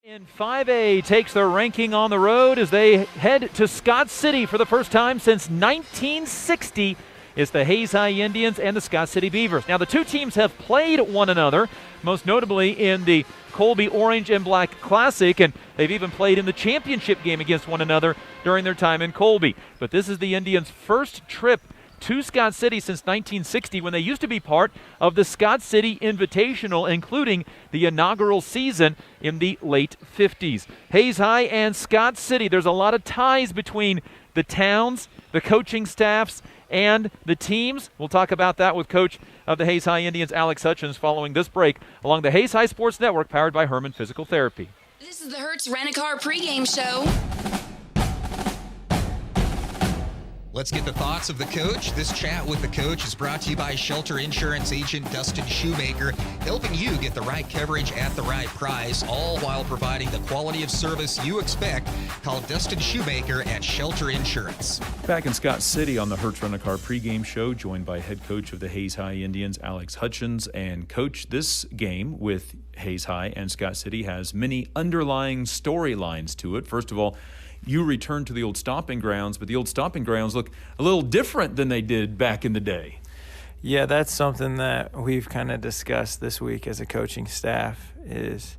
In 5A takes their ranking on the road as they head to Scott City for the first time since 1960. It's the Hayes High Indians and the Scott City Beavers. Now the two teams have played one another, most notably in the Colby Orange and Black Classic, and they've even played in the championship game against one another during their time in Colby. But this is the Indians' first trip to Scott City since 1960, when they used to be part of the Scott City Invitational, including the inaugural season in the late 50s. Hayes High and Scott City, there's a lot of ties between the towns, the coaching staffs, and the teams. We'll talk about that with coach of the Hayes High Indians, Alex Hutchins, following this break along the Hayes High Sports Network, powered by Herman Physical Therapy. This is the Hertz Rent-A-Car pregame show. Let's get the thoughts of the coach. This chat with the coach is brought to you by Shelter Insurance agent Dustin Shoemaker, helping you get the right coverage at the right price, all while providing the quality of service you expect. Call Dustin Shoemaker at Shelter Insurance. Back in Scott City on the Hertz Rent-A-Car pregame show, joined by head coach of the Hayes High Indians, Alex Hutchins. And coach, this game with Hayes High and Scott City has many underlying storylines to it. First of all, you return to the old stomping grounds, but the old stomping grounds look a little different than they did back in the day. Yeah, that's something that we've kind of discussed this week as a coaching staff. Is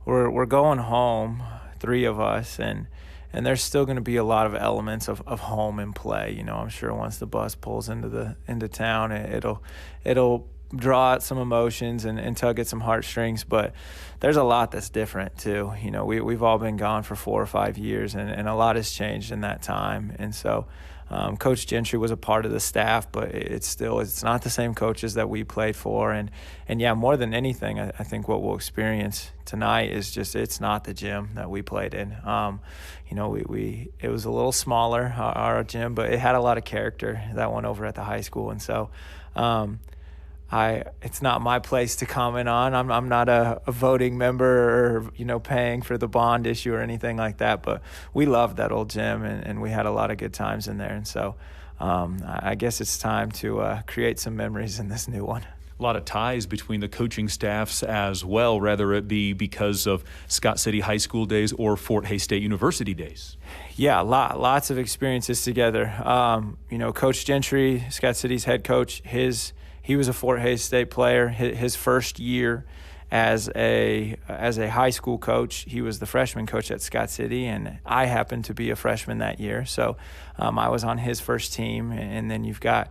we're going home, three of us, and there's still going to be a lot of elements of home and play. You know, I'm sure once the bus pulls into town, it'll draw out some emotions and tug at some heartstrings, but there's a lot that's different too. You know, we've all been gone for 4 or 5 years, and a lot has changed in that time. And so Coach Gentry was a part of the staff, but it's not the same coaches that we played for. And yeah, more than anything, I think what we'll experience tonight is just, it's not the gym that we played in. You know, it was a little smaller, our gym, but it had a lot of character, that one over at the high school. And so it's not my place to comment on. I'm not a voting member or, you know, paying for the bond issue or anything like that, but we loved that old gym and we had a lot of good times in there. And so I guess it's time to create some memories in this new one. A lot of ties between the coaching staffs as well, whether it be because of Scott City High School days or Fort Hays State University days. Yeah, lots of experiences together. You know, Coach Gentry, Scott City's head coach, he was a Fort Hays State player. His first year as a high school coach, he was the freshman coach at Scott City, and I happened to be a freshman that year. So I was on his first team, and then you've got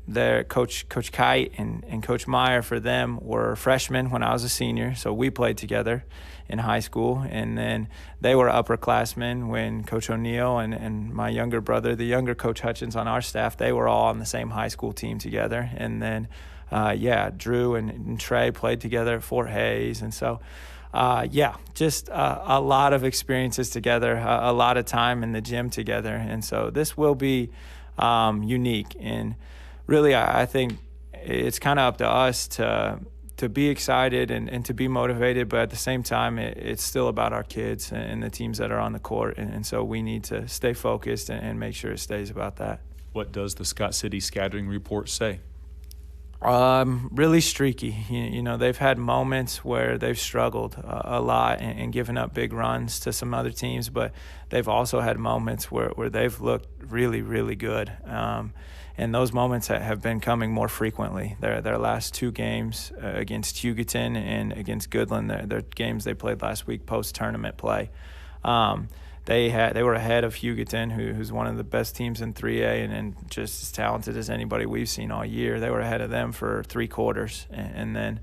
their Coach Kite and Coach Meyer. For them were freshmen when I was a senior, so we played together in high school, and then they were upperclassmen when Coach O'Neill and my younger brother, the younger Coach Hutchins on our staff, they were all on the same high school team together. And then Drew and Trey played together at Fort Hays. And so just a lot of experiences together, a lot of time in the gym together. And so this will be unique, and really I think it's kind of up to us to be excited and to be motivated, but at the same time it's still about our kids and the teams that are on the court, and so we need to stay focused and make sure it stays about that. What does the Scott City scattering report say? Really streaky. You know, they've had moments where they've struggled a lot and given up big runs to some other teams, but they've also had moments where they've looked really, really good. And those moments have been coming more frequently. Their last two games against Hugoton and against Goodland, their games they played last week post-tournament play. They were ahead of Hugoton, who's one of the best teams in 3A and just as talented as anybody we've seen all year. They were ahead of them for 3 quarters. And then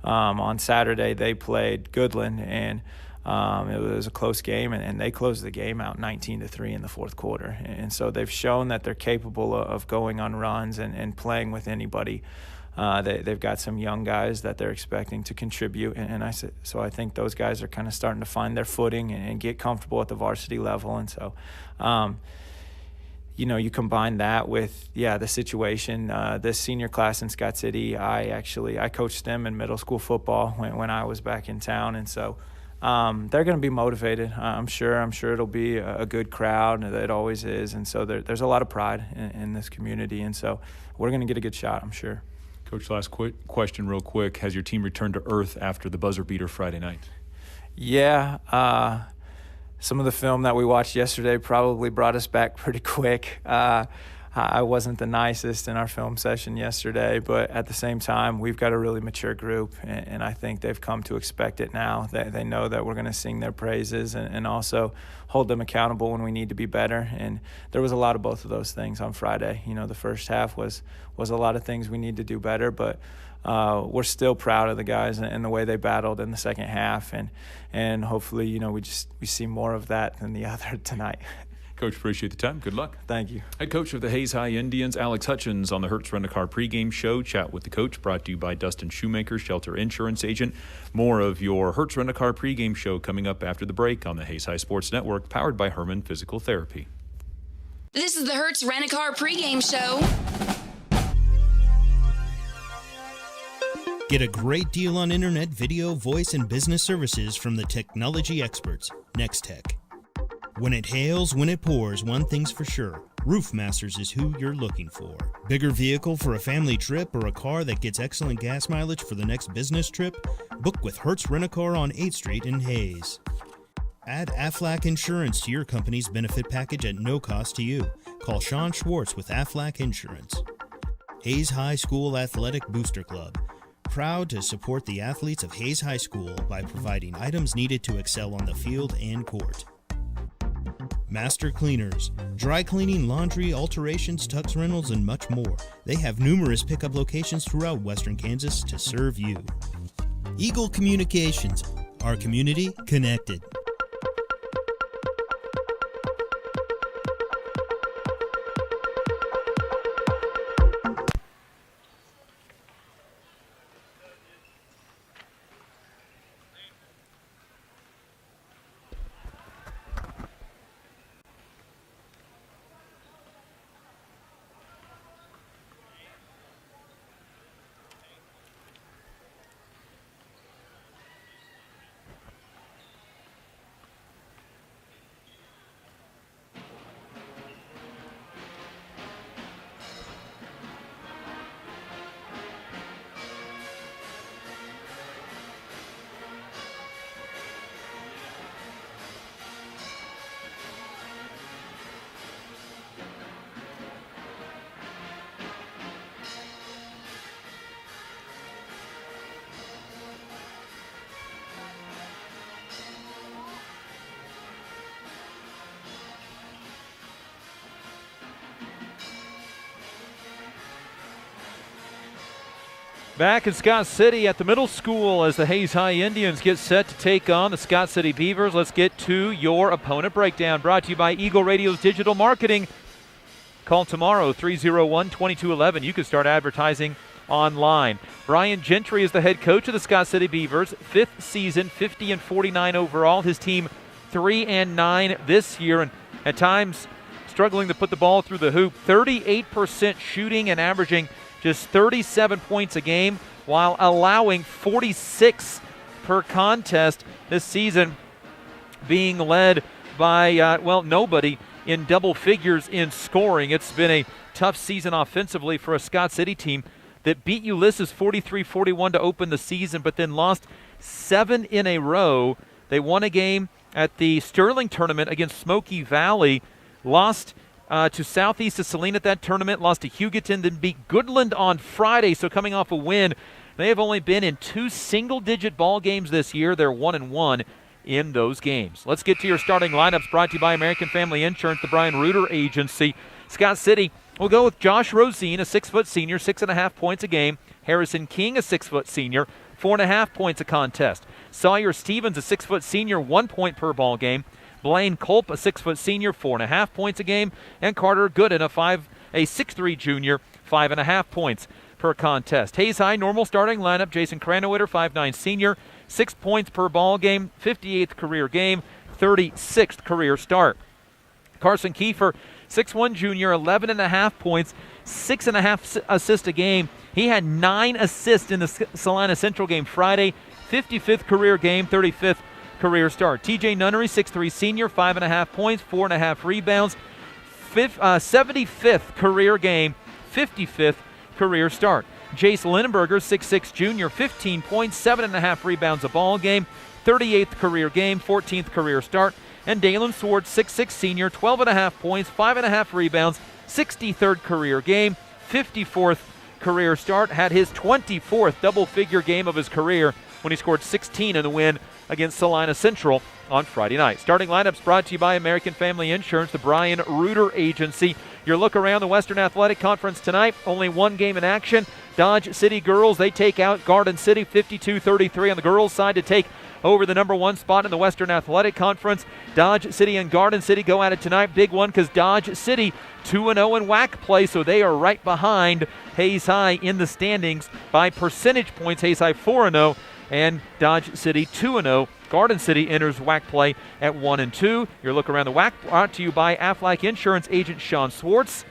on Saturday they played Goodland, and it was a close game, and they closed the game out 19-3 in the fourth quarter. And so they've shown that they're capable of going on runs and playing with anybody. They've got some young guys that they're expecting to contribute, so I think those guys are kind of starting to find their footing and get comfortable at the varsity level. And so, you know, you combine that with the situation. This senior class in Scott City, I coached them in middle school football when I was back in town, and so they're going to be motivated. I'm sure it'll be a good crowd. It always is, and so there's a lot of pride in this community, and so we're going to get a good shot, I'm sure. Coach, last question real quick. Has your team returned to earth after the buzzer beater Friday night? Yeah, some of the film that we watched yesterday probably brought us back pretty quick. I wasn't the nicest in our film session yesterday, but at the same time, we've got a really mature group, and I think they've come to expect it now. They know that we're going to sing their praises and also hold them accountable when we need to be better. And there was a lot of both of those things on Friday. You know, the first half was a lot of things we need to do better, but we're still proud of the guys and the way they battled in the second half, and hopefully, you know, we see more of that than the other tonight. Coach, appreciate the time. Good luck. Thank you. Head coach of the Hayes High Indians, Alex Hutchins, on the Hertz Rent-A-Car pregame show. Chat with the coach, brought to you by Dustin Shoemaker, Shelter Insurance Agent. More of your Hertz Rent-A-Car pregame show coming up after the break on the Hayes High Sports Network, powered by Herman Physical Therapy. This is the Hertz Rent-A-Car pregame show. Get a great deal on internet, video, voice, and business services from the technology experts, Nextech. When it hails, when it pours, one thing's for sure. Roof Masters is who you're looking for. Bigger vehicle for a family trip or a car that gets excellent gas mileage for the next business trip? Book with Hertz Rent-A-Car on 8th Street in Hayes. Add Aflac Insurance to your company's benefit package at no cost to you. Call Sean Schwartz with Aflac Insurance. Hayes High School Athletic Booster Club. Proud to support the athletes of Hayes High School by providing items needed to excel on the field and court. Master Cleaners, dry cleaning, laundry, alterations, tux rentals, and much more. They have numerous pickup locations throughout Western Kansas to serve you. Eagle Communications, our community connected. Back in Scott City at the middle school as the Hayes High Indians get set to take on the Scott City Beavers. Let's get to your opponent breakdown, brought to you by Eagle Radio's digital marketing. Call tomorrow, 301-2211. You can start advertising online. Brian Gentry is the head coach of the Scott City Beavers. 5th season, 50-49 overall. His team 3-9 this year, and at times struggling to put the ball through the hoop. 38% shooting and averaging just 37 points a game while allowing 46 per contest this season, being led by, nobody in double figures in scoring. It's been a tough season offensively for a Scott City team that beat Ulysses 43-41 to open the season, but then lost 7 in a row. They won a game at the Sterling tournament against Smoky Valley, lost to Southeast of Saline at that tournament, lost to Hugoton, then beat Goodland on Friday. So coming off a win, they have only been in 2 single-digit ball games this year. They're 1-1 in those games. Let's get to your starting lineups, brought to you by American Family Insurance, the Brian Reuter Agency. Scott City will go with Josh Rosine, a 6-foot senior, 6.5 points a game. Harrison King, a 6-foot senior, 4.5 points a contest. Sawyer Stevens, a 6-foot senior, 1 point per ball game. Blaine Culp, a 6-foot senior, 4.5 points a game. And Carter Gooden, a 6'3 junior, 5.5 points per contest. Hayes High, normal starting lineup. Jason Cranowitter, 5'9 senior, 6 points per ball game, 58th career game, 36th career start. Carson Kiefer, 6'1 junior, 11.5 points, 6.5 assists a game. He had 9 assists in the Salina Central game Friday, 55th career game, 35th career start. TJ Nunnery, 6'3 senior, 5.5 points, 4.5 rebounds, 75th career game, 55th career start. Jace Lindenberger, 6'6 junior, 15 points, 7.5 rebounds a ball game, 38th career game, 14th career start. And Dalen Swartz, 6'6 senior, 12.5 points, 5.5 rebounds, 63rd career game, 54th career start. Had his 24th double-figure game of his career when he scored 16 in the win against Salina Central on Friday night. Starting lineups brought to you by American Family Insurance, the Brian Reuter Agency. Your look around the Western Athletic Conference tonight, only one game in action. Dodge City girls, they take out Garden City 52-33 on the girls' side to take over the number one spot in the Western Athletic Conference. Dodge City and Garden City go at it tonight. Big one because Dodge City 2-0 in WAC play, so they are right behind Hayes High in the standings by percentage points. Hayes High 4-0 and Dodge City 2-0. Garden City enters WAC play at 1-2. Your look around the WAC brought to you by Aflac Insurance agent Sean Swartz.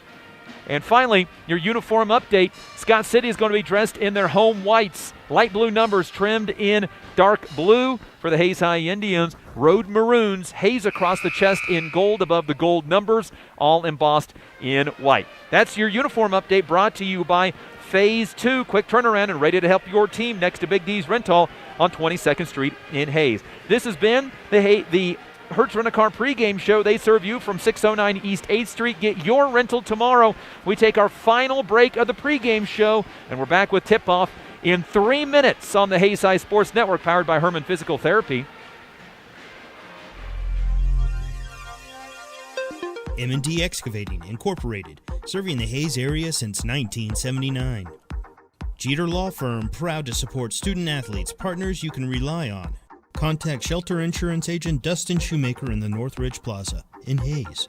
And finally, your uniform update. Scott City is going to be dressed in their home whites. Light blue numbers trimmed in dark blue for the Hayes High Indians. Road maroons, haze across the chest in gold above the gold numbers, all embossed in white. That's your uniform update brought to you by Phase 2. Quick turnaround and ready to help your team next to Big D's Rental on 22nd Street in Hayes. This has been the Hertz Rent-A-Car pregame show. They serve you from 609 East 8th Street. Get your rental tomorrow. We take our final break of the pregame show, and we're back with tip-off in 3 minutes on the Hayes High Sports Network, powered by Herman Physical Therapy. M&D Excavating Incorporated, serving the Hayes area since 1979. Jeter Law Firm, proud to support student-athletes, partners you can rely on. Contact Shelter Insurance agent Dustin Shoemaker in the Northridge Plaza in Hayes.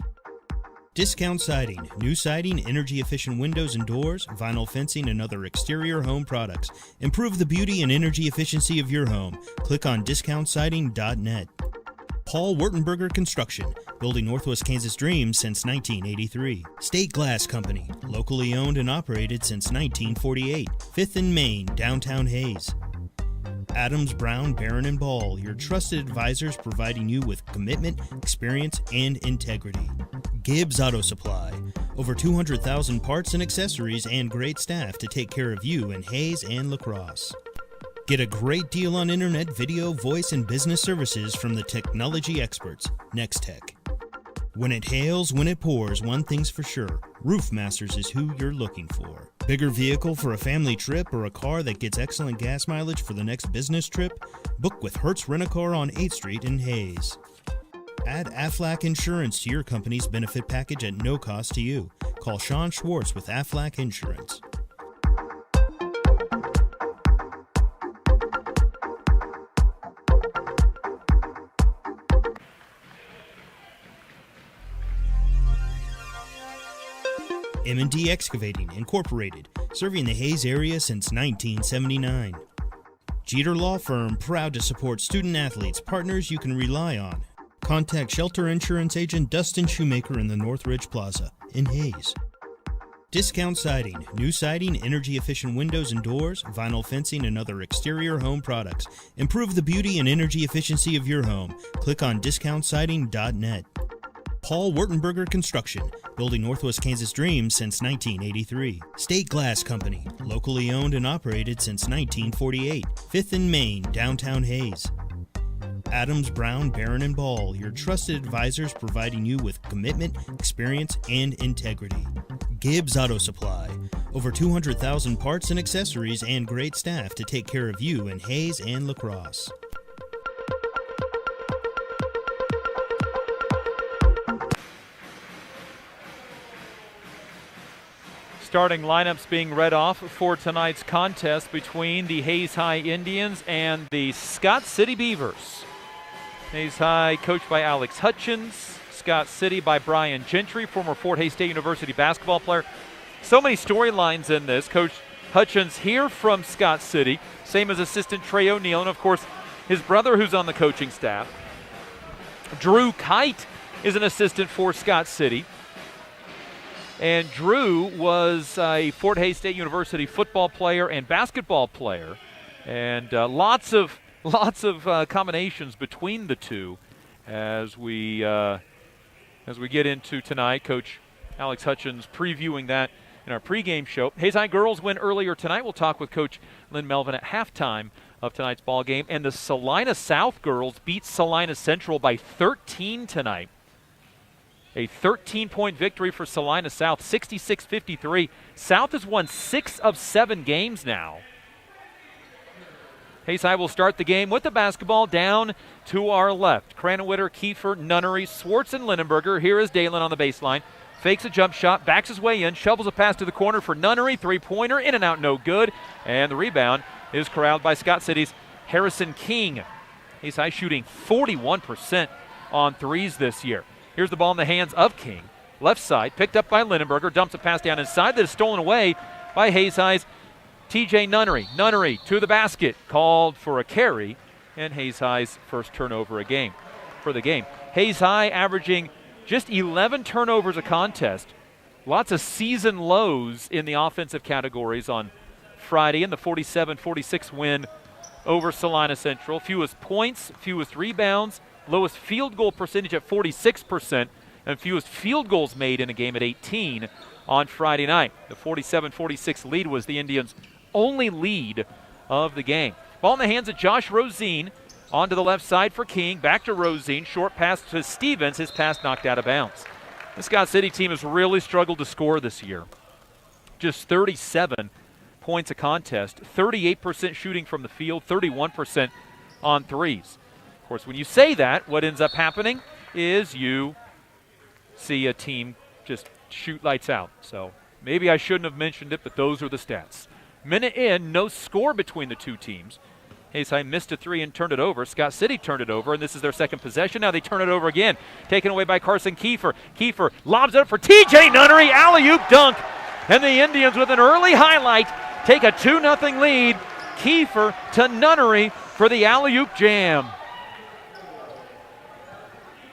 Discount Siding, new siding, energy-efficient windows and doors, vinyl fencing, and other exterior home products. Improve the beauty and energy efficiency of your home. Click on discountsiding.net. Paul Wurtenberger Construction, building Northwest Kansas dreams since 1983. State Glass Company, locally owned and operated since 1948. 5th and Main, downtown Hayes. Adams, Brown, Barron, and Ball, your trusted advisors providing you with commitment, experience, and integrity. Gibbs Auto Supply, over 200,000 parts and accessories and great staff to take care of you in Hayes and La Crosse. Get a great deal on internet, video, voice, and business services from the technology experts, Nextech. When it hails, when it pours, one thing's for sure, Roof Masters is who you're looking for. Bigger vehicle for a family trip or a car that gets excellent gas mileage for the next business trip? Book with Hertz Rent-A-Car on 8th Street in Hayes. Add Aflac Insurance to your company's benefit package at no cost to you. Call Sean Schwartz with Aflac Insurance. M&D Excavating Incorporated, serving the Hayes area since 1979. Jeter Law Firm, proud to support student-athletes, partners you can rely on. Contact Shelter Insurance agent Dustin Shoemaker in the Northridge Plaza in Hayes. Discount Siding, new siding, energy-efficient windows and doors, vinyl fencing, and other exterior home products. Improve the beauty and energy efficiency of your home. Click on discountsiding.net. Paul Wurtenberger Construction, building Northwest Kansas dreams since 1983. State Glass Company, locally owned and operated since 1948. 5th and Main, downtown Hayes. Adams, Brown, Barron, and Ball, your trusted advisors providing you with commitment, experience, and integrity. Gibbs Auto Supply, over 200,000 parts and accessories and great staff to take care of you in Hayes and La Crosse. Starting lineups being read off for tonight's contest between the Hayes High Indians and the Scott City Beavers. Hayes High coached by Alex Hutchins, Scott City by Brian Gentry, former Fort Hays State University basketball player. So many storylines in this. Coach Hutchins here from Scott City, same as assistant Trey O'Neill, and of course his brother who's on the coaching staff. Drew Kite is an assistant for Scott City. And Drew was a Fort Hays State University football player and basketball player, and lots of combinations between the two as we get into tonight. Coach Alex Hutchins previewing that in our pregame show. Hayes High girls win earlier tonight. We'll talk with Coach Lynn Melvin at halftime of tonight's ball game. And the Salina South girls beat Salina Central by 13 tonight. A 13-point victory for Salina South, 66-53. South has won 6 of 7 games now. Hayes High will start the game with the basketball down to our left. Cranwitter, Kiefer, Nunnery, Swartz, and Lindenberger. Here is Dalen on the baseline. Fakes a jump shot, backs his way in, shovels a pass to the corner for Nunnery. Three-pointer, in and out, no good. And the rebound is corralled by Scott City's Harrison King. Hayes High shooting 41% on threes this year. Here's the ball in the hands of King. Left side, picked up by Lindenberger, dumps a pass down inside that is stolen away by Hayes High's TJ Nunnery. Nunnery to the basket, called for a carry, and Hayes High's first turnover for the game. Hayes High averaging just 11 turnovers a contest. Lots of season lows in the offensive categories on Friday in the 47-46 win over Salina Central. Fewest points, fewest rebounds, lowest field goal percentage at 46%, and fewest field goals made in a game at 18 on Friday night. The 47-46 lead was the Indians' only lead of the game. Ball in the hands of Josh Rosine. Onto the left side for King. Back to Rosine. Short pass to Stevens. His pass knocked out of bounds. The Scott City team has really struggled to score this year. Just 37 points a contest. 38% shooting from the field. 31% on threes. Of course, when you say that, what ends up happening is you see a team just shoot lights out. So maybe I shouldn't have mentioned it, but those are the stats. Minute in, no score between the two teams. Hayes High missed a three and turned it over. Scott City turned it over, and this is their second possession. Now they turn it over again. Taken away by Carson Kiefer. Kiefer lobs it up for TJ Nunnery. Alley-oop dunk. And the Indians, with an early highlight, take a 2-0 lead. Kiefer to Nunnery for the alley-oop jam.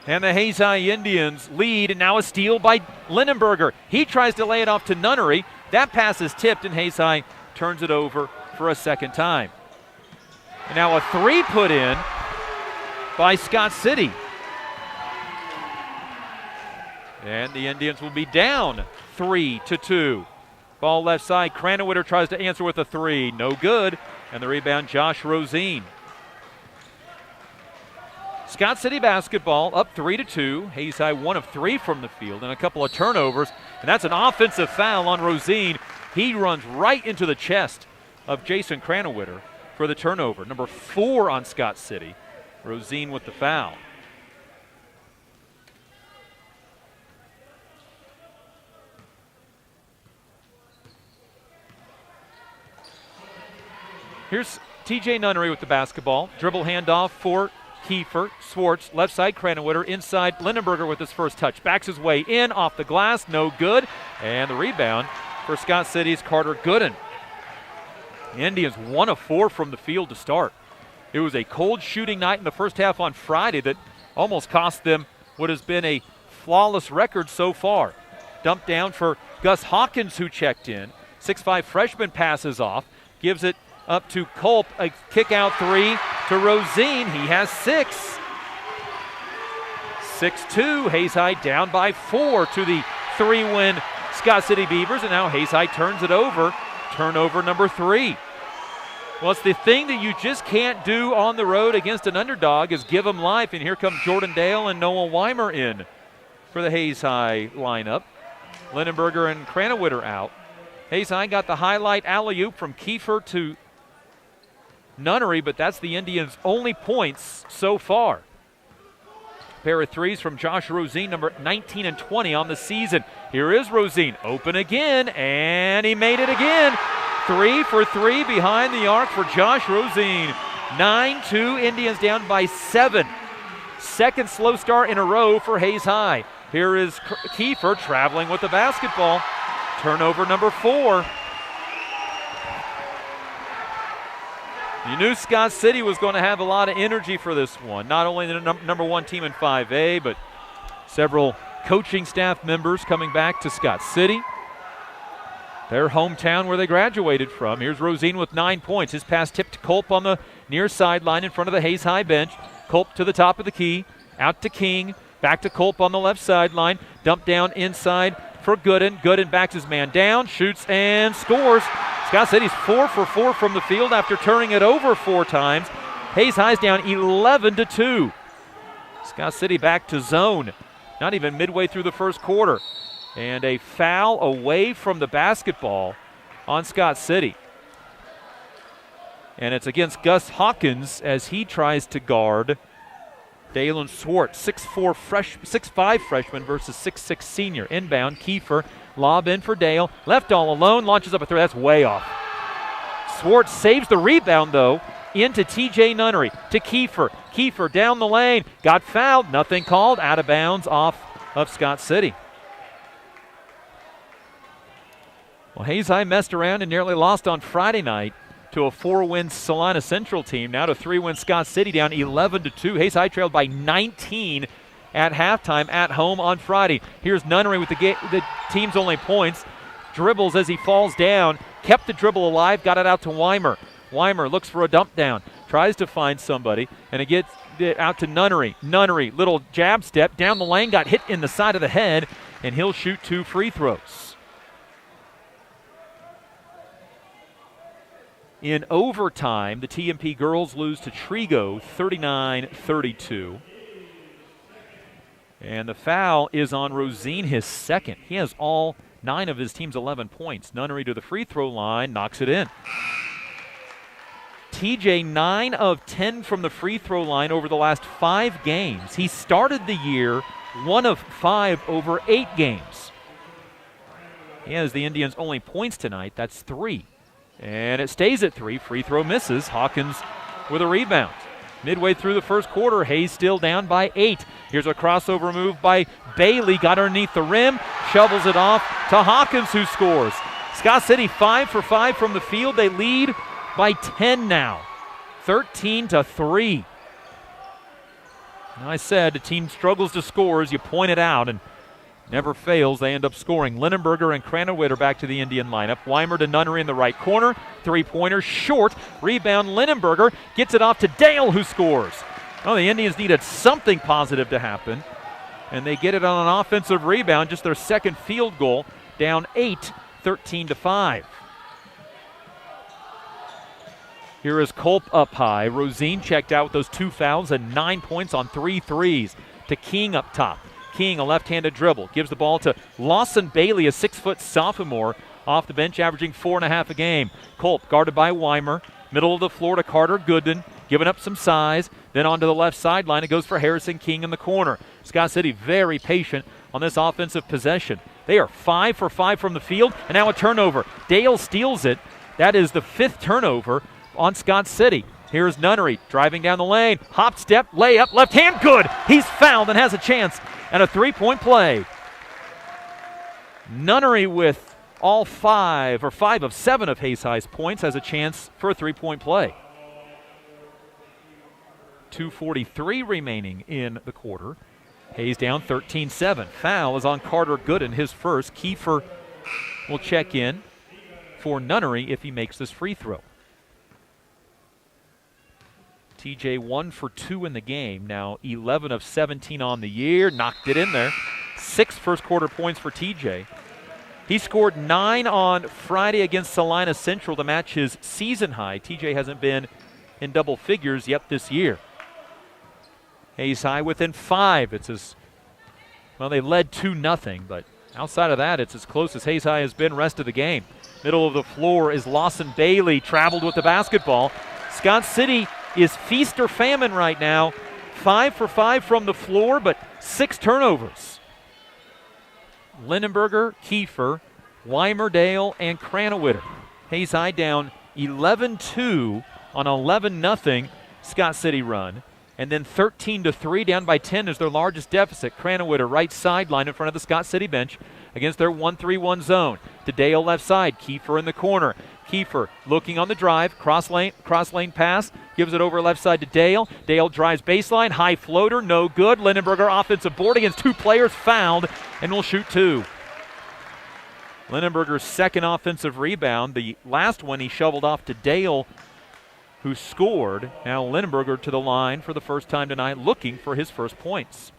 And the Hayes High Indians lead, and now a steal by Lindenberger. He tries to lay it off to Nunnery. That pass is tipped, and Hayes High turns it over for a second time. And now a three put in by Scott City. And the Indians will be down 3-2. Ball left side. Cranwitter tries to answer with a three. No good. And the rebound, Josh Rosine. Scott City basketball up 3-2. Hayes High 1 of 3 from the field and a couple of turnovers. And that's an offensive foul on Rosine. He runs right into the chest of Jason Cranwitter for the turnover. Number 4 on Scott City. Rosine with the foul. Here's TJ Nunnery with the basketball. Dribble handoff for Kiefer. Swartz, left side, Cranwitter. Inside, Lindenberger with his first touch. Backs his way in, off the glass, no good. And the rebound for Scott City's Carter Gooden. The Indians 1 of 4 from the field to start. It was a cold shooting night in the first half on Friday that almost cost them what has been a flawless record so far. Dumped down for Gus Hawkins, who checked in. 6'5" freshman passes off, gives it up to Culp, a kick-out three to Rosine. He has 6. 6-2, Hayes High down by 4 to the 3-win Scott City Beavers, and now Hayes High turns it over. Turnover number 3. Well, it's the thing that you just can't do on the road against an underdog is give them life, and here come Jordan Dale and Noah Weimer in for the Hayes High lineup. Lindenberger and Cranwitter out. Hayes High got the highlight alley-oop from Kiefer to Nunnery, but that's the Indians' only points so far. Pair of threes from Josh Rosine, number 19 and 20 on the season. Here is Rosine, open again, and he made it again. 3 for 3 behind the arc for Josh Rosine. 9-2, Indians down by 7. Second slow start in a row for Hayes High. Here is Kiefer traveling with the basketball. Turnover number 4. You knew Scott City was going to have a lot of energy for this one. Not only the number 1 team in 5A, but several coaching staff members coming back to Scott City, their hometown where they graduated from. Here's Rosine with 9 points. His pass tipped to Culp on the near sideline in front of the Hayes High bench. Culp to the top of the key, out to King, back to Culp on the left sideline. Dump down inside for Gooden. Gooden backs his man down, shoots and scores. Scott City's 4 for 4 from the field after turning it over 4 times. Hayes High's down 11-2. Scott City back to zone, not even midway through the first quarter. And a foul away from the basketball on Scott City. And it's against Gus Hawkins as he tries to guard Dalen Swartz, 6'5 freshman versus 6'6 senior. Inbound, Kiefer, lob in for Dale. Left all alone, launches up a three. That's way off. Swartz saves the rebound, though, into TJ Nunnery to Kiefer. Kiefer down the lane, got fouled, nothing called, out of bounds off of Scott City. Well, Hayes High messed around and nearly lost on Friday night to a 4-win Salina Central team. Now to 3-win Scott City, down 11-2. Hayes High trailed by 19 at halftime at home on Friday. Here's Nunnery with the team's only points. Dribbles as he falls down, kept the dribble alive, got it out to Weimer. Weimer looks for a dump down, tries to find somebody, and it gets it out to Nunnery. Nunnery, little jab step, down the lane, got hit in the side of the head, and he'll shoot 2 free throws. In overtime, the TMP girls lose to Trigo 39-32. And the foul is on Rosine, his second. He has all 9 of his team's 11 points. Nunnery to the free throw line, knocks it in. TJ 9 of 10 from the free throw line over the last 5 games. He started the year 1 of 5 over 8 games. He has the Indians' only points tonight. That's 3. And it stays at 3. Free throw misses. Hawkins with a rebound. Midway through the first quarter, Hayes still down by 8. Here's a crossover move by Bailey. Got underneath the rim. Shovels it off to Hawkins, who scores. Scott City 5 for 5 from the field. They lead by 10 now. 13-3. I said the team struggles to score as you point it out, and never fails. They end up scoring. Linenberger and Cranowit are back to the Indian lineup. Weimer to Nunnery in the right corner. 3-pointer short. Rebound, Linenberger gets it off to Dale, who scores. Oh, the Indians needed something positive to happen, and they get it on an offensive rebound, just their second field goal, down 8, 13-5. Here is Culp up high. Rosine checked out with those 2 fouls and 9 points on 3 threes. To King up top. King, a left-handed dribble, gives the ball to Lawson Bailey, a 6-foot sophomore, off the bench, averaging 4.5 a game. Culp guarded by Weimer. Middle of the floor to Carter Goodman, giving up some size. Then onto the left sideline, it goes for Harrison King in the corner. Scott City very patient on this offensive possession. They are 5 for 5 from the field, and now a turnover. Dale steals it. That is the 5th turnover on Scott City. Here's Nunnery driving down the lane. Hop step, layup, left hand, good. He's fouled and has a chance at a 3-point play. Nunnery with all 5 of 7 of Hayes High's points has a chance for a 3-point play. 2:43 remaining in the quarter. Hayes down 13-7. Foul is on Carter Gooden, his first. Kiefer will check in for Nunnery if he makes this free throw. TJ 1 for 2 in the game. Now 11 of 17 on the year. Knocked it in there. 6 first quarter points for TJ. He scored 9 on Friday against Salina Central to match his season high. TJ hasn't been in double figures yet this year. Hayes High within 5. It's as well, they led 2-0, but outside of that, it's as close as Hayes High has been rest of the game. Middle of the floor is Lawson Bailey, traveled with the basketball. Scott City is feast or famine right now. 5 for 5 from the floor, but 6 turnovers. Linenberger, Kiefer, Weimer, Dale, and Cranowit. Hayes High down 11-2 on 11-0 Scott City run. And then 13-3 down by 10 is their largest deficit. Cranowit right sideline in front of the Scott City bench against their 1-3-1 zone. To Dale left side, Kiefer in the corner. Kiefer looking on the drive, cross lane pass, gives it over left side to Dale. Dale drives baseline, high floater, no good. Linenberger offensive board against 2 players, fouled, and will shoot 2. Linenberger's second offensive rebound. The last one he shoveled off to Dale, who scored. Now Linenberger to the line for the first time tonight, looking for his first points.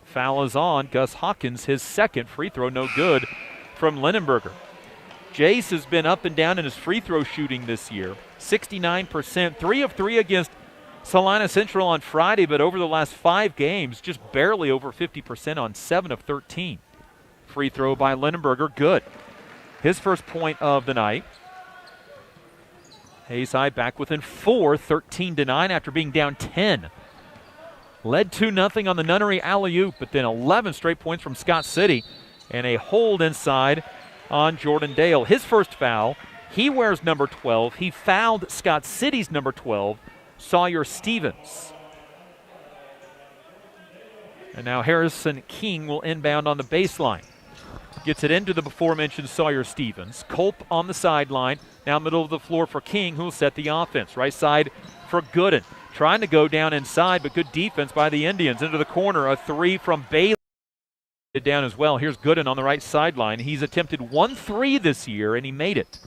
Foul is on Gus Hawkins, his second free throw, no good from Linenberger. Jace has been up and down in his free throw shooting this year. 69%, 3 of 3 against Salina Central on Friday, but over the last 5 games, just barely over 50% on 7 of 13. Free throw by Lindenberger, good. His first point of the night. Hayes High back within 4, 13-9 after being down 10. Led 2-0 on the Nunnery alley-oop, but then 11 straight points from Scott City and a hold inside on Jordan Dale. His first foul, he wears number 12. He fouled Scott City's number 12, Sawyer Stevens. And now Harrison King will inbound on the baseline. Gets it into the before-mentioned Sawyer Stevens. Culp on the sideline. Now middle of the floor for King, who will set the offense. Right side for Gooden. Trying to go down inside, but good defense by the Indians. Into the corner, a 3 from Bailey. Down as well. Here's Gooden on the right sideline. He's attempted 1 3 this year, and he made it.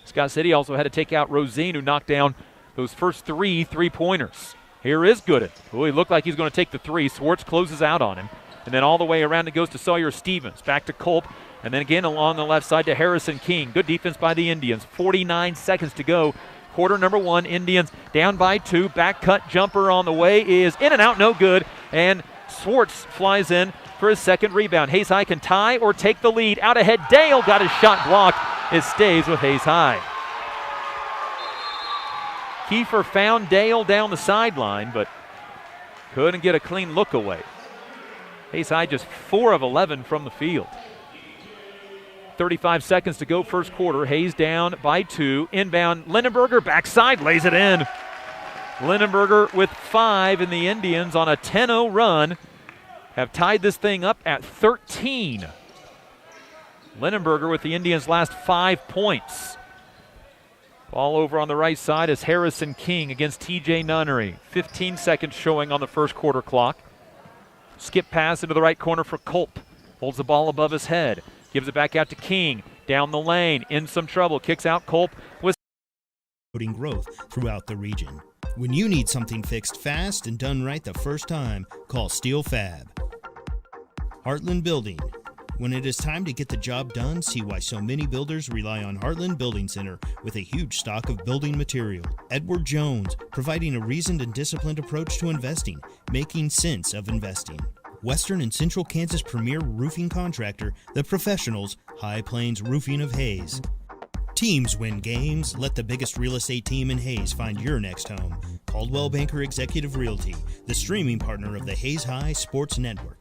Scott City also had to take out Rosine, who knocked down those first 3 3-pointers. Here is Gooden. Oh, he looked like he's going to take the 3. Swartz closes out on him. And then all the way around it goes to Sawyer Stevens. Back to Culp. And then again along the left side to Harrison King. Good defense by the Indians. 49 seconds to go. Quarter number 1. Indians down by 2. Back cut jumper on the way is in and out, no good. And Swartz flies in for his second rebound. Hayes High can tie or take the lead. Out ahead, Dale got his shot blocked. It stays with Hayes High. Kiefer found Dale down the sideline, but couldn't get a clean look away. Hayes High just 4 of 11 from the field. 35 seconds to go first quarter. Hayes down by 2. Inbound, Lindenberger, backside, lays it in. Lindenberger with 5, and the Indians on a 10-0 run have tied this thing up at 13. Lindenberger with the Indians' last 5 points. Ball over on the right side is Harrison King against TJ Nunnery. 15 seconds showing on the first quarter clock. Skip pass into the right corner for Culp. Holds the ball above his head. Gives it back out to King. Down the lane. In some trouble. Kicks out Culp with growth throughout the region. When you need something fixed fast and done right the first time, call Steel Fab. Heartland Building. When it is time to get the job done, see why so many builders rely on Heartland Building Center with a huge stock of building material. Edward Jones, providing a reasoned and disciplined approach to investing, making sense of investing. Western and Central Kansas premier roofing contractor, The Professionals, High Plains Roofing of Hayes. Teams win games. Let the biggest real estate team in Hayes find your next home. Caldwell Banker Executive Realty, the streaming partner of the Hayes High Sports Network.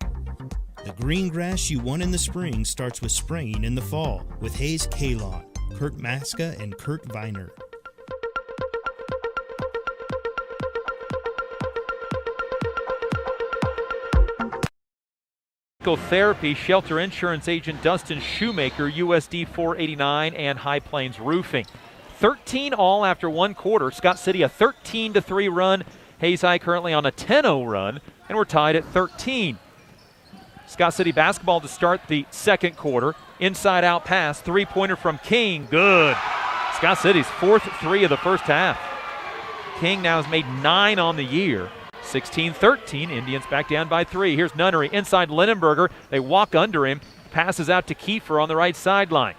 The green grass you want in the spring starts with spraying in the fall with Hayes K-Lawn, Kurt Maska and Kurt Viner. Therapy, Shelter Insurance Agent Dustin Shoemaker, USD 489, and High Plains Roofing. 13 all after 1 quarter. Scott City a 13-3 run. Hayes High currently on a 10-0 run, and we're tied at 13. Scott City basketball to start the second quarter. Inside out pass, 3-pointer from King, good. Scott City's 4th 3 of the first half. King now has made 9 on the year. 16-13, Indians back down by 3. Here's Nunnery inside Lindenberger. They walk under him. Passes out to Kiefer on the right sideline.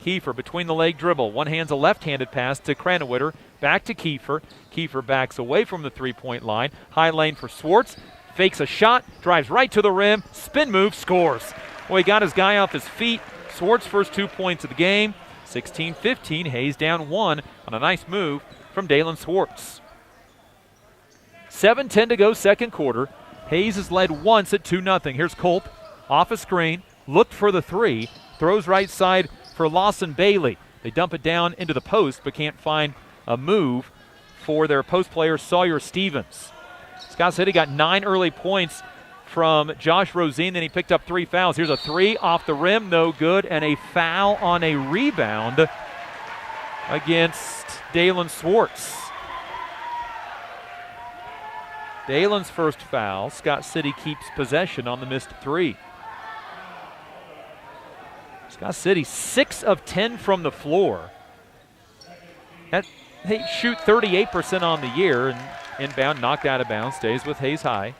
Kiefer between the leg dribble. One hand's a left-handed pass to Cranwitter. Back to Kiefer. Kiefer backs away from the 3-point line. High lane for Swartz. Fakes a shot. Drives right to the rim. Spin move. Scores. Well, he got his guy off his feet. Swartz first 2 points of the game. 16-15. Hayes down 1 on a nice move from Dalen Swartz. 7:10 to go second quarter. Hayes has led once at 2-0. Here's Culp off a screen. Looked for the 3. Throws right side for Lawson Bailey. They dump it down into the post but can't find a move for their post player Sawyer Stevens. Scott City got 9 early points from Josh Rosine. Then he picked up 3 fouls. Here's a 3 off the rim. No good. And a foul on a rebound against Dalen Swartz. Dalen's first foul. Scott City keeps possession on the missed 3. Scott City 6 of 10 from the floor. They shoot 38% on the year, and inbound knocked out of bounds, stays with Hayes High.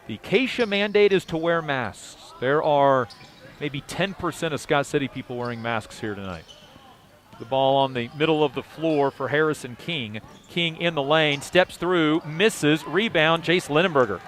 The Acacia mandate is to wear masks. There are maybe 10% of Scott City people wearing masks here tonight. The ball on the middle of the floor for Harrison King. King in the lane, steps through, misses, rebound, Jace Lindenberger.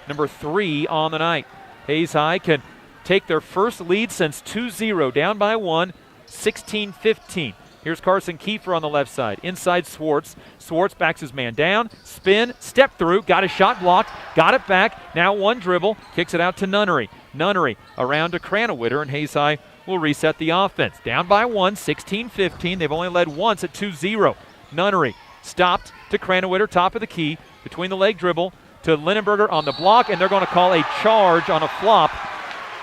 Number 3 on the night. Hayes High can take their first lead since 2-0, down by 1, 16-15. Here's Carson Kiefer on the left side. Inside Swartz. Swartz backs his man down. Spin. Step through. Got a shot blocked. Got it back. Now one dribble. Kicks it out to Nunnery. Nunnery around to Cranowitter, and Hayes High will reset the offense. Down by 1, 16-15. They've only led once at 2-0. Nunnery stopped to Cranowitter, top of the key. Between the leg dribble to Lindenberger on the block, and they're going to call a charge on a flop.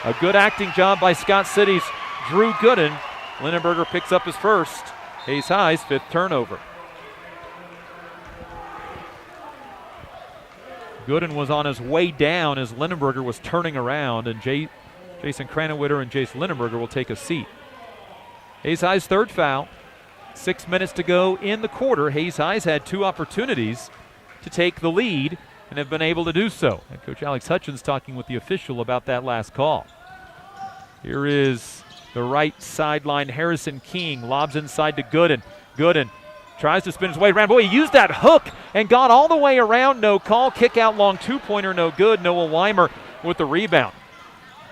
A good acting job by Scott City's Drew Gooden. Lindenberger picks up his first. Hayes High's 5th turnover. Gooden was on his way down as Lindenberger was turning around, and Jason Cranowitter and Jace Lindenberger will take a seat. Hayes High's 3rd foul. 6 minutes to go in the quarter. Hayes High's had 2 opportunities to take the lead and have been able to do so. And Coach Alex Hutchins talking with the official about that last call. Here is the right sideline, Harrison King lobs inside to Gooden. Gooden tries to spin his way around. Boy, he used that hook and got all the way around. No call. Kick out long 2-pointer, no good. Noah Weimer with the rebound.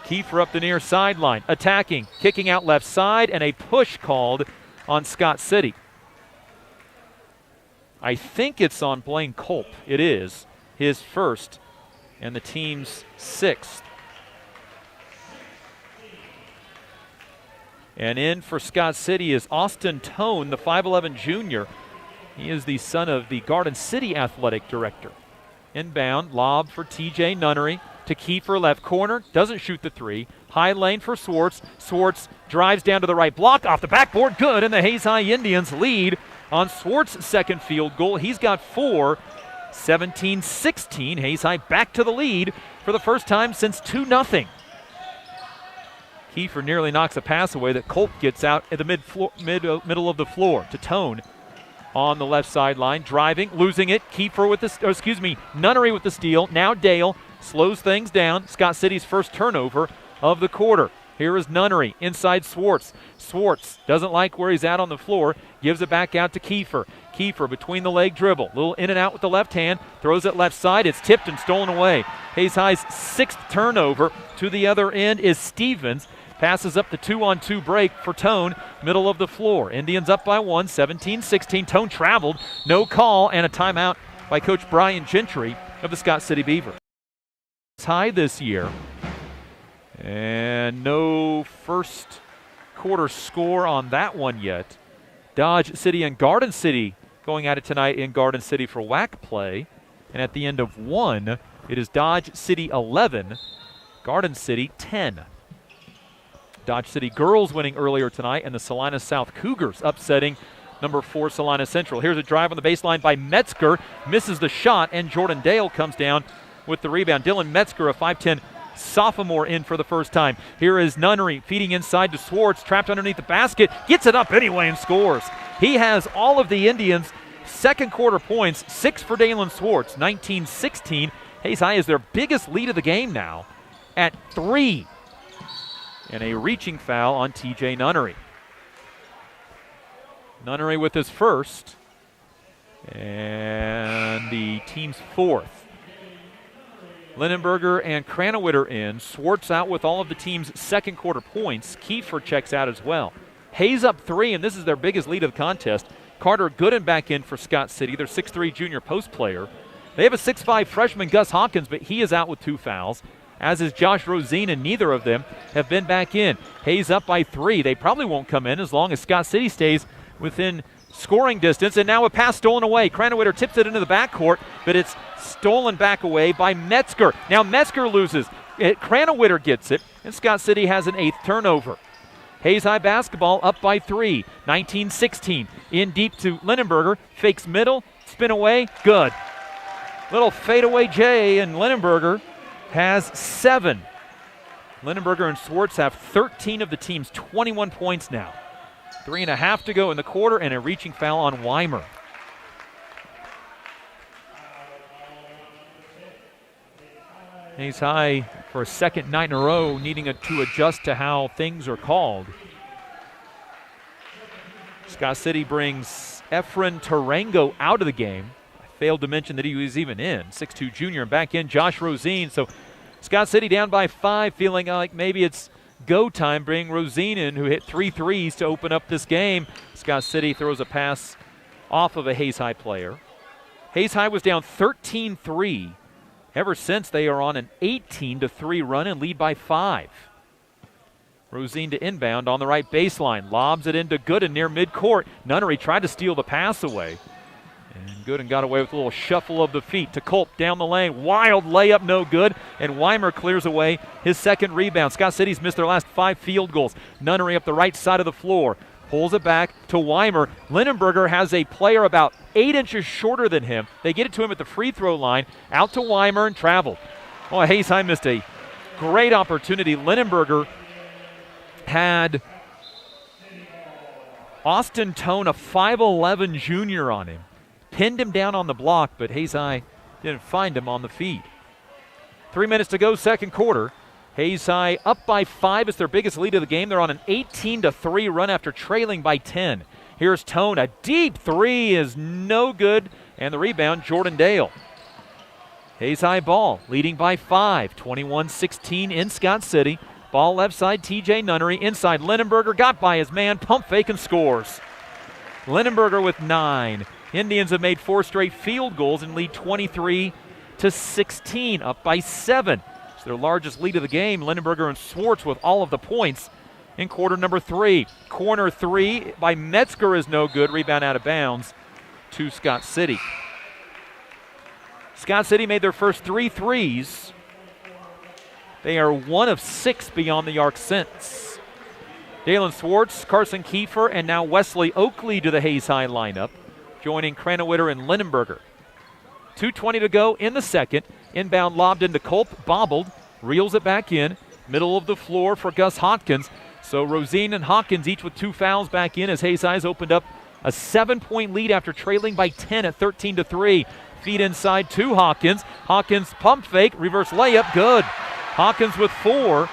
Kiefer up the near sideline, attacking, kicking out left side, and a push called on Scott City. I think it's on Blaine Culp. It is his first and the team's 6th. And in for Scott City is Austin Tone, the 5'11 junior. He is the son of the Garden City athletic director. Inbound, lob for TJ Nunnery to Kiefer, left corner, doesn't shoot the 3. High lane for Swartz. Swartz drives down to the right block, off the backboard, good, and the Hayes High Indians lead on Swartz's 2nd field goal. He's got 4, 17-16. Hayes High back to the lead for the first time since 2-0. Kiefer nearly knocks a pass away that Culp gets out at the middle of the floor to Tone on the left sideline, driving, losing it. Kiefer with the, Nunnery with the steal. Now Dale slows things down. Scott City's first turnover of the quarter. Here is Nunnery inside Swartz. Swartz doesn't like where he's at on the floor, gives it back out to Kiefer. Kiefer between the leg dribble, little in and out with the left hand, throws it left side. It's tipped and stolen away. Hayes High's 6th turnover. To the other end is Stevens. Passes up the 2-on-2 break for Tone, middle of the floor. Indians up by 1, 17-16. Tone traveled, no call, and a timeout by Coach Brian Gentry of the Scott City Beavers. High this year, and no first quarter score on that one yet. Dodge City and Garden City going at it tonight in Garden City for WAC play. And at the end of 1, it is Dodge City 11, Garden City 10. Dodge City girls winning earlier tonight, and the Salina South Cougars upsetting number 4 Salina Central. Here's a drive on the baseline by Metzger, misses the shot, and Jordan Dale comes down with the rebound. Dylan Metzger, a 5'10 sophomore, in for the first time. Here is Nunnery feeding inside to Swartz, trapped underneath the basket, gets it up anyway and scores. He has all of the Indians' 2nd quarter points, 6 for Dalen Swartz, 19-16. Hayes High is their biggest lead of the game now at 3. And a reaching foul on TJ Nunnery. Nunnery with his first, and the team's 4th. Lindenberger and Cranowitter in. Swartz out with all of the team's 2nd quarter points. Kiefer checks out as well. Hayes up 3, and this is their biggest lead of the contest. Carter Gooden back in for Scott City, their 6'3 junior post player. They have a 6'5 freshman, Gus Hawkins, but he is out with 2 fouls, as is Josh Rosine, and neither of them have been back in. Hayes up by 3. They probably won't come in as long as Scott City stays within scoring distance. And now a pass stolen away. Cranowitter tips it into the backcourt, but it's stolen back away by Metzger. Now Metzger loses. Cranowitter gets it, and Scott City has an 8th turnover. Hayes High basketball up by 3, 19-16. In deep to Lindenberger, fakes middle, spin away, good. Little fadeaway J, and Lindenberger has 7. Lindenberger and Swartz have 13 of the team's 21 points now. 3.5 to go in the quarter, and a reaching foul on Weimer. Hayes High for a second night in a row, needing to adjust to how things are called. Scott City brings Efren Tarango out of the game. I failed to mention that he was even in. 6'2 junior, and back in Josh Rosine. So Scott City down by 5, feeling like maybe it's go time. Bring Rosine in, who hit 3 threes to open up this game. Scott City throws a pass off of a Hayes High player. Hayes High was down 13-3. Ever since, they are on an 18-3 run and lead by 5. Rosine to inbound on the right baseline. Lobs it into Gooden near midcourt. Nunnery tried to steal the pass away. And Gooden got away with a little shuffle of the feet to Culp down the lane. Wild layup, no good. And Weimer clears away his second rebound. Scott City's missed their last 5 field goals. Nunnery up the right side of the floor. Pulls it back to Weimer. Lindenberger has a player about 8 inches shorter than him. They get it to him at the free throw line. Out to Weimer and traveled. Oh, Hayes High missed a great opportunity. Lindenberger had Austin Tone, a 5'11 junior, on him. Pinned him down on the block, but Hayes High didn't find him on the feed. 3 minutes to go, second quarter. Hayes High up by 5. It's their biggest lead of the game. They're on an 18-3 run after trailing by 10. Here's Tone. A deep 3 is no good. And the rebound, Jordan Dale. Hayes High ball, leading by 5. 21-16 in Scott City. Ball left side, TJ Nunnery. Inside, Lindenberger got by his man. Pump fake and scores. Lindenberger with 9. Indians have made 4 straight field goals and lead 23-16, up by 7. It's their largest lead of the game. Lindenberger and Swartz with all of the points in quarter number 3. Corner 3 by Metzger is no good. Rebound out of bounds to Scott City. Scott City made their first 3 threes. They are 1 of 6 beyond the arc since. Dalen Swartz, Carson Kiefer, and now Wesley Oakley to the Hayes High lineup, joining Kranowitter and Lindenberger. 2:20 to go in the second. Inbound lobbed into Culp, bobbled, reels it back in. Middle of the floor for Gus Hawkins. So Rosine and Hawkins each with 2 fouls back in as Hayes High's opened up a 7-point lead after trailing by 10 at 13-3. Feed inside to Hawkins. Hawkins pump fake, reverse layup, good. Hawkins with 4,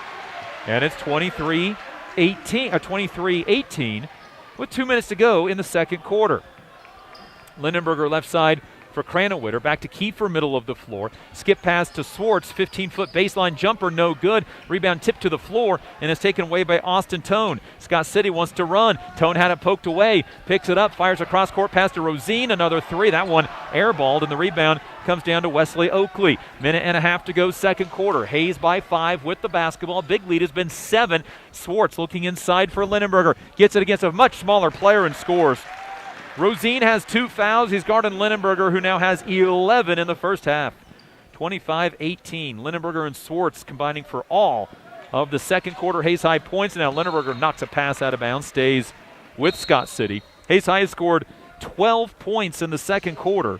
and it's 23-18 with 2 minutes to go in the second quarter. Lindenberger left side for Kranowitter. Back to Kiefer, middle of the floor. Skip pass to Swartz. 15-foot baseline jumper, no good. Rebound tipped to the floor and is taken away by Austin Tone. Scott City wants to run. Tone had it poked away. Picks it up, fires a cross-court pass to Rosine. Another 3. That one airballed, and the rebound comes down to Wesley Oakley. Minute and a half to go, second quarter. Hayes by 5 with the basketball. Big lead has been 7. Swartz looking inside for Lindenberger. Gets it against a much smaller player and scores. Rosine has 2 fouls. He's guarding Lindenberger, who now has 11 in the first half. 25-18. Lindenberger and Swartz combining for all of the second quarter Hayes High points. Now Lindenberger knocks a pass out of bounds, stays with Scott City. Hayes High has scored 12 points in the second quarter,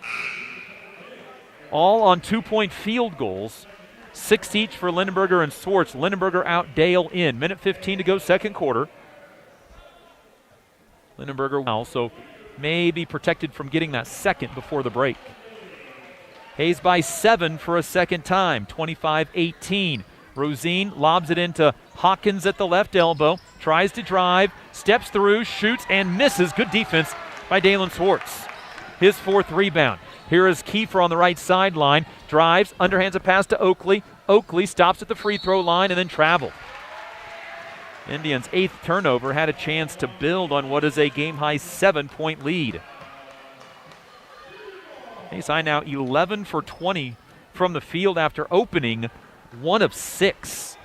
all on 2-point field goals. 6 each for Lindenberger and Swartz. Lindenberger out, Dale in. Minute 15 to go, second quarter. Lindenberger also may be protected from getting that second before the break. Hayes by 7 for a second time, 25-18. Rosine lobs it into Hawkins at the left elbow, tries to drive, steps through, shoots, and misses. Good defense by Dalen Swartz. His 4th rebound. Here is Kiefer on the right sideline, drives, underhands a pass to Oakley. Oakley stops at the free throw line and then traveled. Indians' 8th turnover had a chance to build on what is a game-high 7-point lead. Hayes High now 11 for 20 from the field after opening 1 of 6.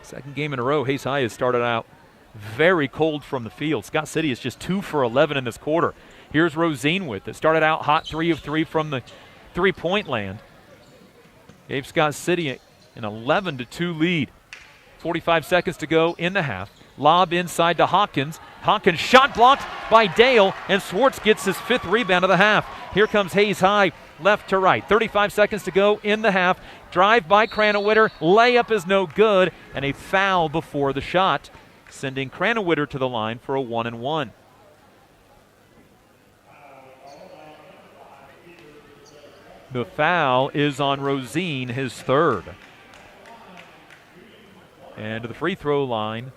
Second game in a row, Hayes High has started out very cold from the field. Scott City is just 2 for 11 in this quarter. Here's Rosine with it. Started out hot, 3 of 3 from the three-point land. Gave Scott City an 11-2 lead. 45 seconds to go in the half. Lob inside to Hawkins. Hawkins shot blocked by Dale, and Swartz gets his 5th rebound of the half. Here comes Hayes High, left to right. 35 seconds to go in the half. Drive by Kranowitter. Layup is no good, and a foul before the shot, sending Kranowitter to the line for a 1-and-1. The foul is on Rosine, his 3rd. And to the free throw line,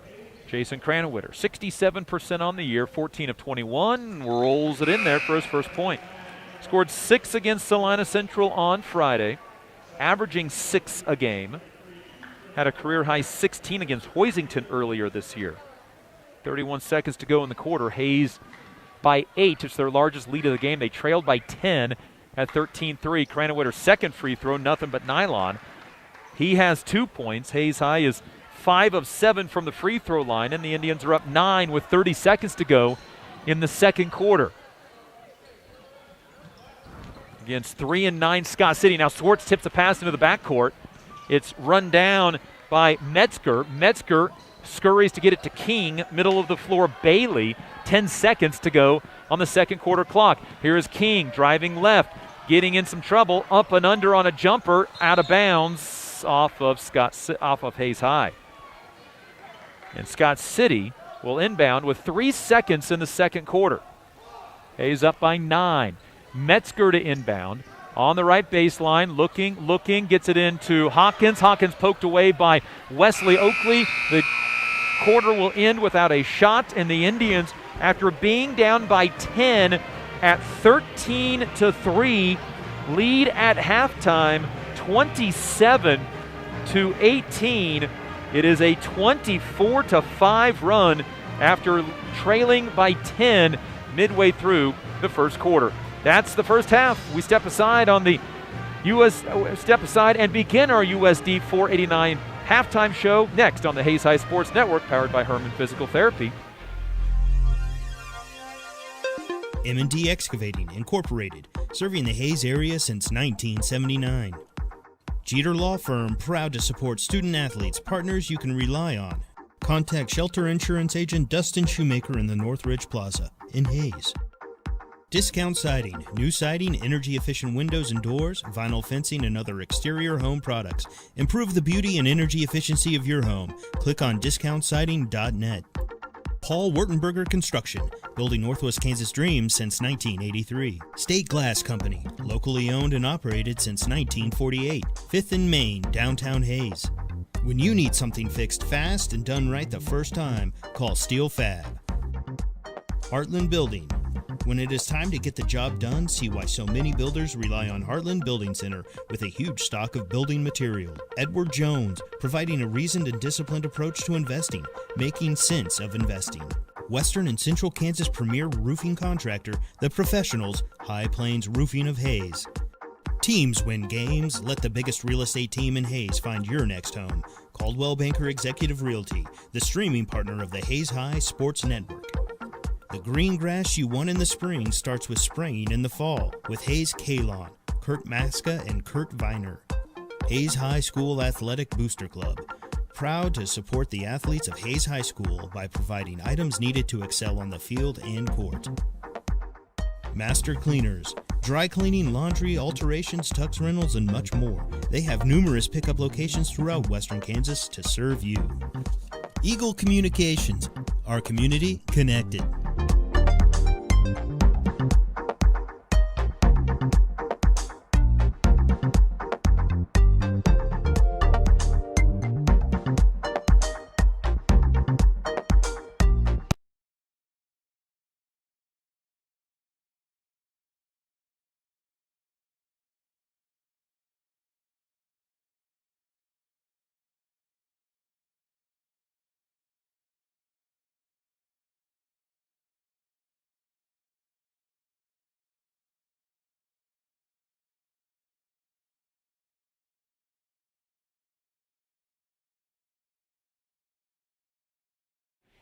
Jason Cranwitter, 67% on the year, 14 of 21, rolls it in there for his first point. Scored 6 against Salina Central on Friday, averaging 6 a game. Had a career-high 16 against Hoisington earlier this year. 31 seconds to go in the quarter. Hayes by 8. It's their largest lead of the game. They trailed by 10 at 13-3. Cranwitter's second free throw, nothing but nylon. He has 2 points. Hayes High is 5 of 7 from the free throw line, and the Indians are up 9 with 30 seconds to go in the second quarter. Against 3 and 9 Scott City. Now Swartz tips a pass into the backcourt. It's run down by Metzger. Metzger scurries to get it to King, middle of the floor Bailey. 10 seconds to go on the second quarter clock. Here is King driving left, getting in some trouble, up and under on a jumper, out of bounds off of Hayes High. And Scott City will inbound with 3 seconds in the second quarter. Hayes up by 9. Metzger to inbound. On the right baseline, looking, gets it into Hawkins. Hawkins poked away by Wesley Oakley. The quarter will end without a shot, and the Indians, after being down by 10 at 13-3, lead at halftime 27-18. It is a 24-5 run after trailing by 10 midway through the first quarter. That's the first half. We step aside and begin our USD 489 halftime show next on the Hayes High Sports Network, powered by Herman Physical Therapy. M&D Excavating Incorporated, serving the Hayes area since 1979. Jeter Law Firm, proud to support student athletes, partners you can rely on. Contact Shelter Insurance Agent Dustin Shoemaker in the Northridge Plaza in Hayes. Discount Siding, new siding, energy-efficient windows and doors, vinyl fencing, and other exterior home products. Improve the beauty and energy efficiency of your home. Click on discountsiding.net. Paul Wurtenberger Construction, building Northwest Kansas dreams since 1983. State Glass Company, locally owned and operated since 1948. 5th and Main, downtown Hayes. When you need something fixed fast and done right the first time, call Steel Fab. Heartland Building. When it is time to get the job done, see why so many builders rely on Heartland Building Center with a huge stock of building material. Edward Jones, providing a reasoned and disciplined approach to investing, making sense of investing. Western and Central Kansas premier roofing contractor, The Professionals, High Plains Roofing of Hayes. Teams win games. Let the biggest real estate team in Hayes find your next home. Caldwell Banker Executive Realty, the streaming partner of the Hayes High Sports Network. The green grass you want in the spring starts with spraying in the fall with Hayes K-Lawn, Kurt Maska and Kurt Viner. Hayes High School Athletic Booster Club, proud to support the athletes of Hayes High School by providing items needed to excel on the field and court. Master Cleaners, dry cleaning, laundry, alterations, tux rentals, and much more. They have numerous pickup locations throughout Western Kansas to serve you. Eagle Communications, our community connected.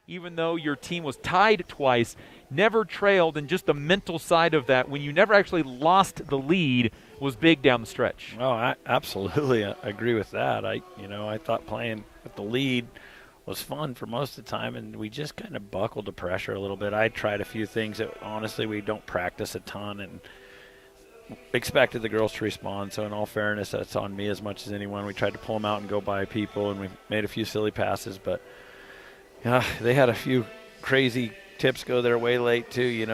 Even though your team was tied twice, never trailed, and just the mental side of that, when you never actually lost the lead, was big down the stretch. Oh, I absolutely agree with that. I thought playing with the lead was fun for most of the time, and we just kind of buckled to pressure a little bit. I tried a few things that honestly we don't practice a ton, and expected the girls to respond. So in all fairness, that's on me as much as anyone. We tried to pull them out and go by people, and we made a few silly passes, but yeah, they had a few crazy tips go their way late too,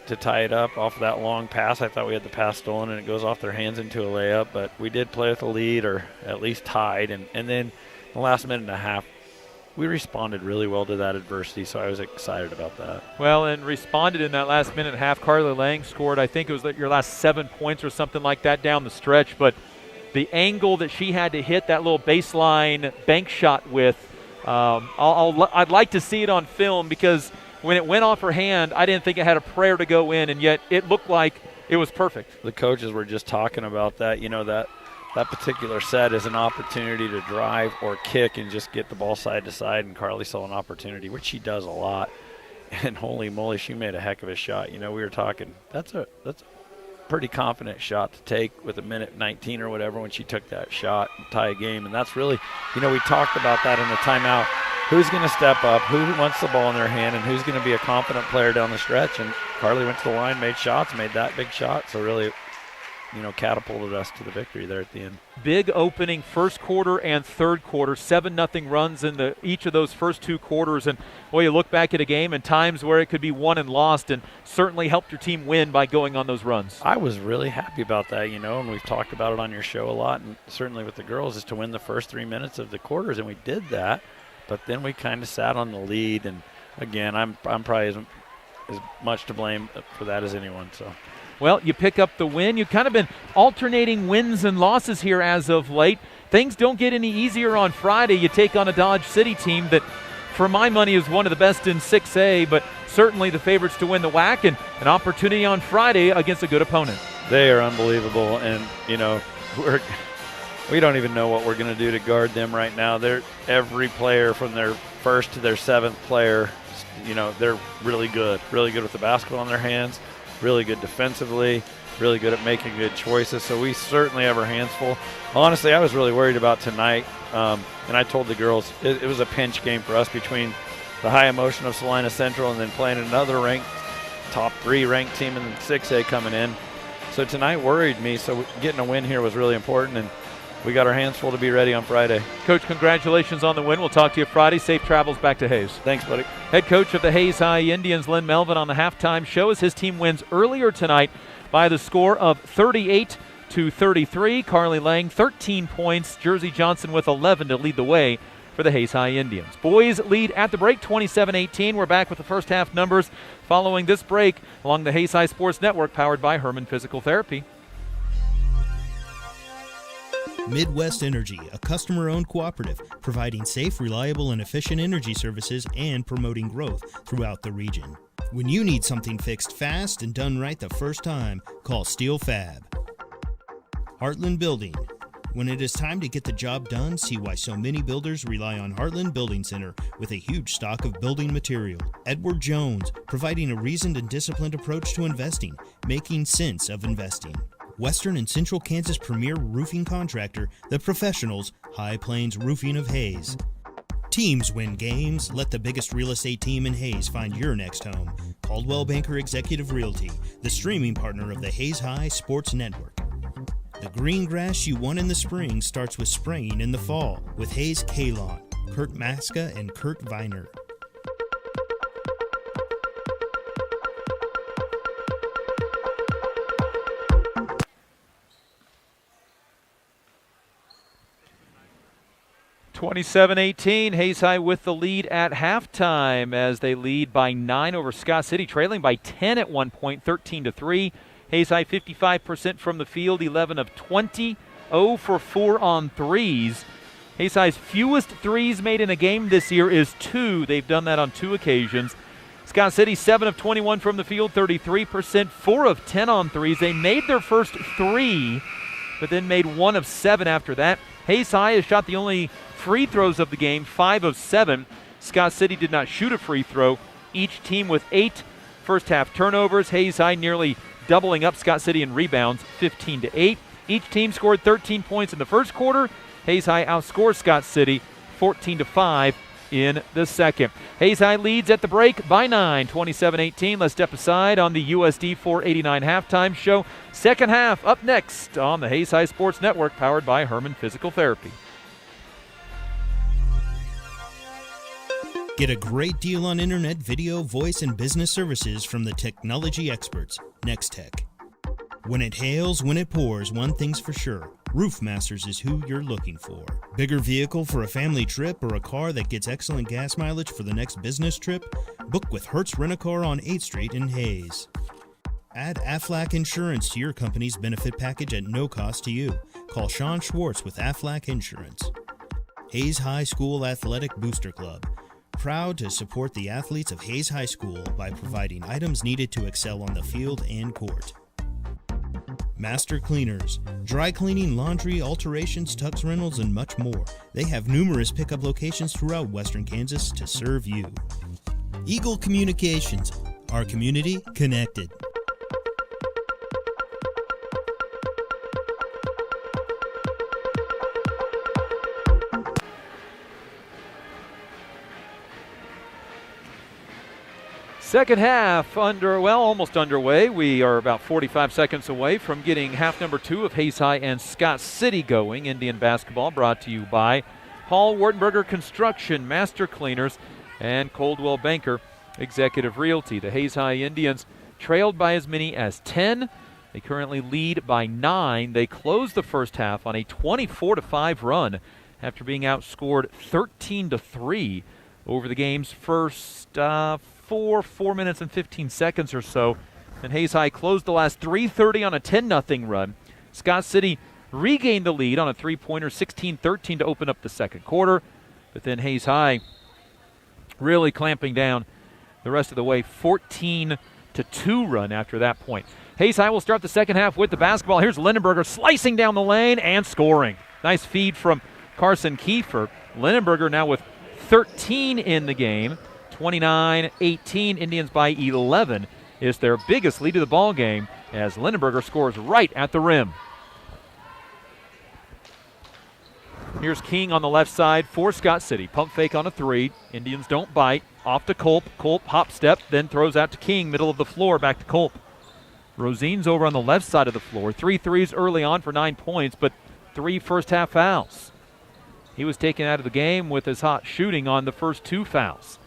to tie it up off that long pass. I thought we had the pass stolen, and it goes off their hands into a layup, but we did play with a lead, or at least tied. And then the last minute and a half, we responded really well to that adversity, so I was excited about that. Well, and responded in that last minute and a half. Carly Lang scored, I think it was your last 7 points or something like that down the stretch, but the angle that she had to hit that little baseline bank shot with, I'd like to see it on film, because when it went off her hand, I didn't think it had a prayer to go in, and yet it looked like it was perfect. The coaches were just talking about that, that particular set is an opportunity to drive or kick and just get the ball side to side, and Carly saw an opportunity, which she does a lot, and holy moly, she made a heck of a shot. We were talking, that's a pretty confident shot to take with 1:19 or whatever when she took that shot and tie a game. And that's really, we talked about that in the timeout. Who's going to step up, who wants the ball in their hand, and who's going to be a confident player down the stretch. And Carly went to the line, made shots, made that big shot. So really, catapulted us to the victory there at the end. Big opening first quarter and third quarter, 7-0 runs in each of those first 2 quarters. And boy, you look back at a game and times where it could be won and lost, and certainly helped your team win by going on those runs. I was really happy about that, and we've talked about it on your show a lot, and certainly with the girls, is to win the first 3 minutes of the quarters, and we did that. But then we kind of sat on the lead, and again, I'm probably as much to blame for that as anyone. So. Well, you pick up the win. You've kind of been alternating wins and losses here as of late. Things don't get any easier on Friday. You take on a Dodge City team that, for my money, is one of the best in 6A, but certainly the favorites to win the WAC, and an opportunity on Friday against a good opponent. They are unbelievable, and, we don't even know what we're going to do to guard them right now. Every player from their first to their 7th player, they're really good with the basketball in their hands, really good defensively, really good at making good choices. So we certainly have our hands full. Honestly, I was really worried about tonight, and I told the girls it was a pinch game for us between the high emotion of Salina Central and then playing another ranked, top 3 ranked team in 6A coming in. So tonight worried me, so getting a win here was really important, and we got our hands full to be ready on Friday. Coach, congratulations on the win. We'll talk to you Friday. Safe travels back to Hayes. Thanks, buddy. Head coach of the Hayes High Indians, Lynn Melvin, on the halftime show as his team wins earlier tonight by the score of 38-33. Carly Lang, 13 points. Jersey Johnson with 11 to lead the way for the Hayes High Indians. Boys lead at the break, 27-18. We're back with the first half numbers following this break along the Hayes High Sports Network, powered by Herman Physical Therapy. Midwest Energy, a customer-owned cooperative providing safe, reliable, and efficient energy services and promoting growth throughout the region. When you need something fixed fast and done right the first time, call Steel Fab. Heartland Building. When it is time to get the job done, see why so many builders rely on Heartland Building Center with a huge stock of building material. Edward Jones, providing a reasoned and disciplined approach to investing, making sense of investing. Western and Central Kansas premier roofing contractor, The Professionals, High Plains Roofing of Hayes. Teams win games. Let the biggest real estate team in Hayes find your next home. Caldwell Banker Executive Realty, the streaming partner of the Hayes High Sports Network. The green grass you want in the spring starts with spraying in the fall with Hayes K-Lawn, Kurt Maska and Kurt Viner. (27-18), Hayes High with the lead at halftime as they lead by 9 over Scott City, trailing by 10 at one point, 13-3. Hayes High 55% from the field, 11 of 20, 0 for 4 on threes. Hayes High's fewest threes made in a game this year is 2. They've done that on 2 occasions. Scott City 7 of 21 from the field, 33%, 4 of 10 on threes. They made their first 3, but then made 1 of 7 after that. Hayes High has shot the only free throws of the game, 5 of 7. Scott City did not shoot a free throw. Each team with 8 first half turnovers. Hayes High nearly doubling up Scott City in rebounds, 15-8. Each team scored 13 points in the first quarter. Hayes High outscores Scott City 14-5 in the second. Hayes High leads at the break by 9, 27-18. Let's step aside on the USD 489 halftime show. Second half up next on the Hayes High Sports Network, powered by Herman Physical Therapy. Get a great deal on internet, video, voice, and business services from the technology experts, Nextech. When it hails, when it pours, one thing's for sure. Roofmasters is who you're looking for. Bigger vehicle for a family trip or a car that gets excellent gas mileage for the next business trip? Book with Hertz Rent-A-Car on 8th Street in Hayes. Add Aflac Insurance to your company's benefit package at no cost to you. Call Sean Schwartz with Aflac Insurance. Hayes High School Athletic Booster Club. Proud to support the athletes of Hayes High School by providing items needed to excel on the field and court. Master Cleaners. Dry cleaning, laundry, alterations, tux rentals, and much more. They have numerous pickup locations throughout Western Kansas to serve you. Eagle Communications. Our community connected. Second half almost underway. We are about 45 seconds away from getting half number 2 of Hayes High and Scott City going. Indian basketball brought to you by Paul Wartenberger Construction, Master Cleaners, and Coldwell Banker Executive Realty. The Hayes High Indians trailed by as many as 10. They currently lead by 9. They closed the first half on a 24-5 run after being outscored 13-3 over the game's first 4 minutes and 15 seconds or so. And Hayes High closed the last 3:30 on a 10-0 run. Scott City regained the lead on a three-pointer, 16-13 to open up the second quarter. But then Hayes High really clamping down the rest of the way, 14-2 run after that point. Hayes High will start the second half with the basketball. Here's Lindenberger slicing down the lane and scoring. Nice feed from Carson Kiefer. Lindenberger now with 13 in the game. 29-18, Indians by 11 is their biggest lead of the ball game as Lindenberger scores right at the rim. Here's King on the left side for Scott City. Pump fake on a 3. Indians don't bite. Off to Culp. Culp hop step, then throws out to King, middle of the floor, back to Culp. Rosine's over on the left side of the floor. 3 threes early on for 9 points, but 3 first half fouls. He was taken out of the game with his hot shooting on the first 2 fouls.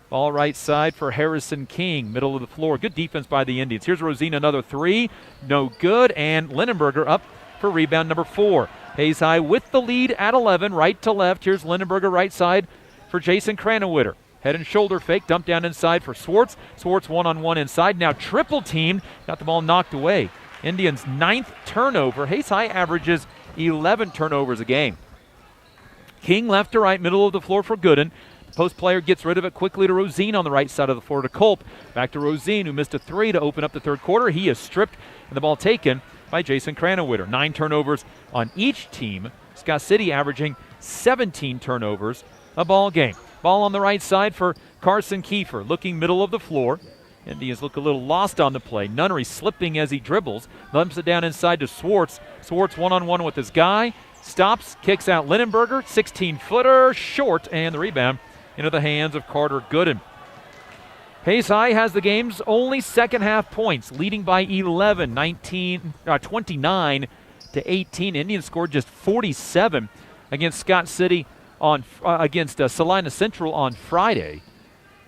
Ball right side for Harrison King, middle of the floor. Good defense by the Indians. Here's Rosine, another 3. No good, and Lindenberger up for rebound number 4. Hayes High with the lead at 11, right to left. Here's Lindenberger right side for Jason Cranenwitter. Head and shoulder fake, dump down inside for Swartz. Swartz one-on-one inside, now triple teamed, got the ball knocked away. Indians' 9th turnover. Hayes High averages 11 turnovers a game. King left to right, middle of the floor for Gooden. Post player gets rid of it quickly to Rosine on the right side of the floor to Culp. Back to Rosine, who missed a 3 to open up the third quarter. He is stripped and the ball taken by Jason Cranenwitter. 9 turnovers on each team. Scott City averaging 17 turnovers a ball game. Ball on the right side for Carson Kiefer, looking middle of the floor. Indians look a little lost on the play. Nunnery slipping as he dribbles. Lumps it down inside to Swartz. Swartz one-on-one with his guy. Stops, kicks out Lindenberger. 16-footer, short, and the rebound into the hands of Carter Gooden. Hayes High has the game's only second half points, leading by 11, 29-18. Indians scored just 47 against Scott City against Salina Central on Friday.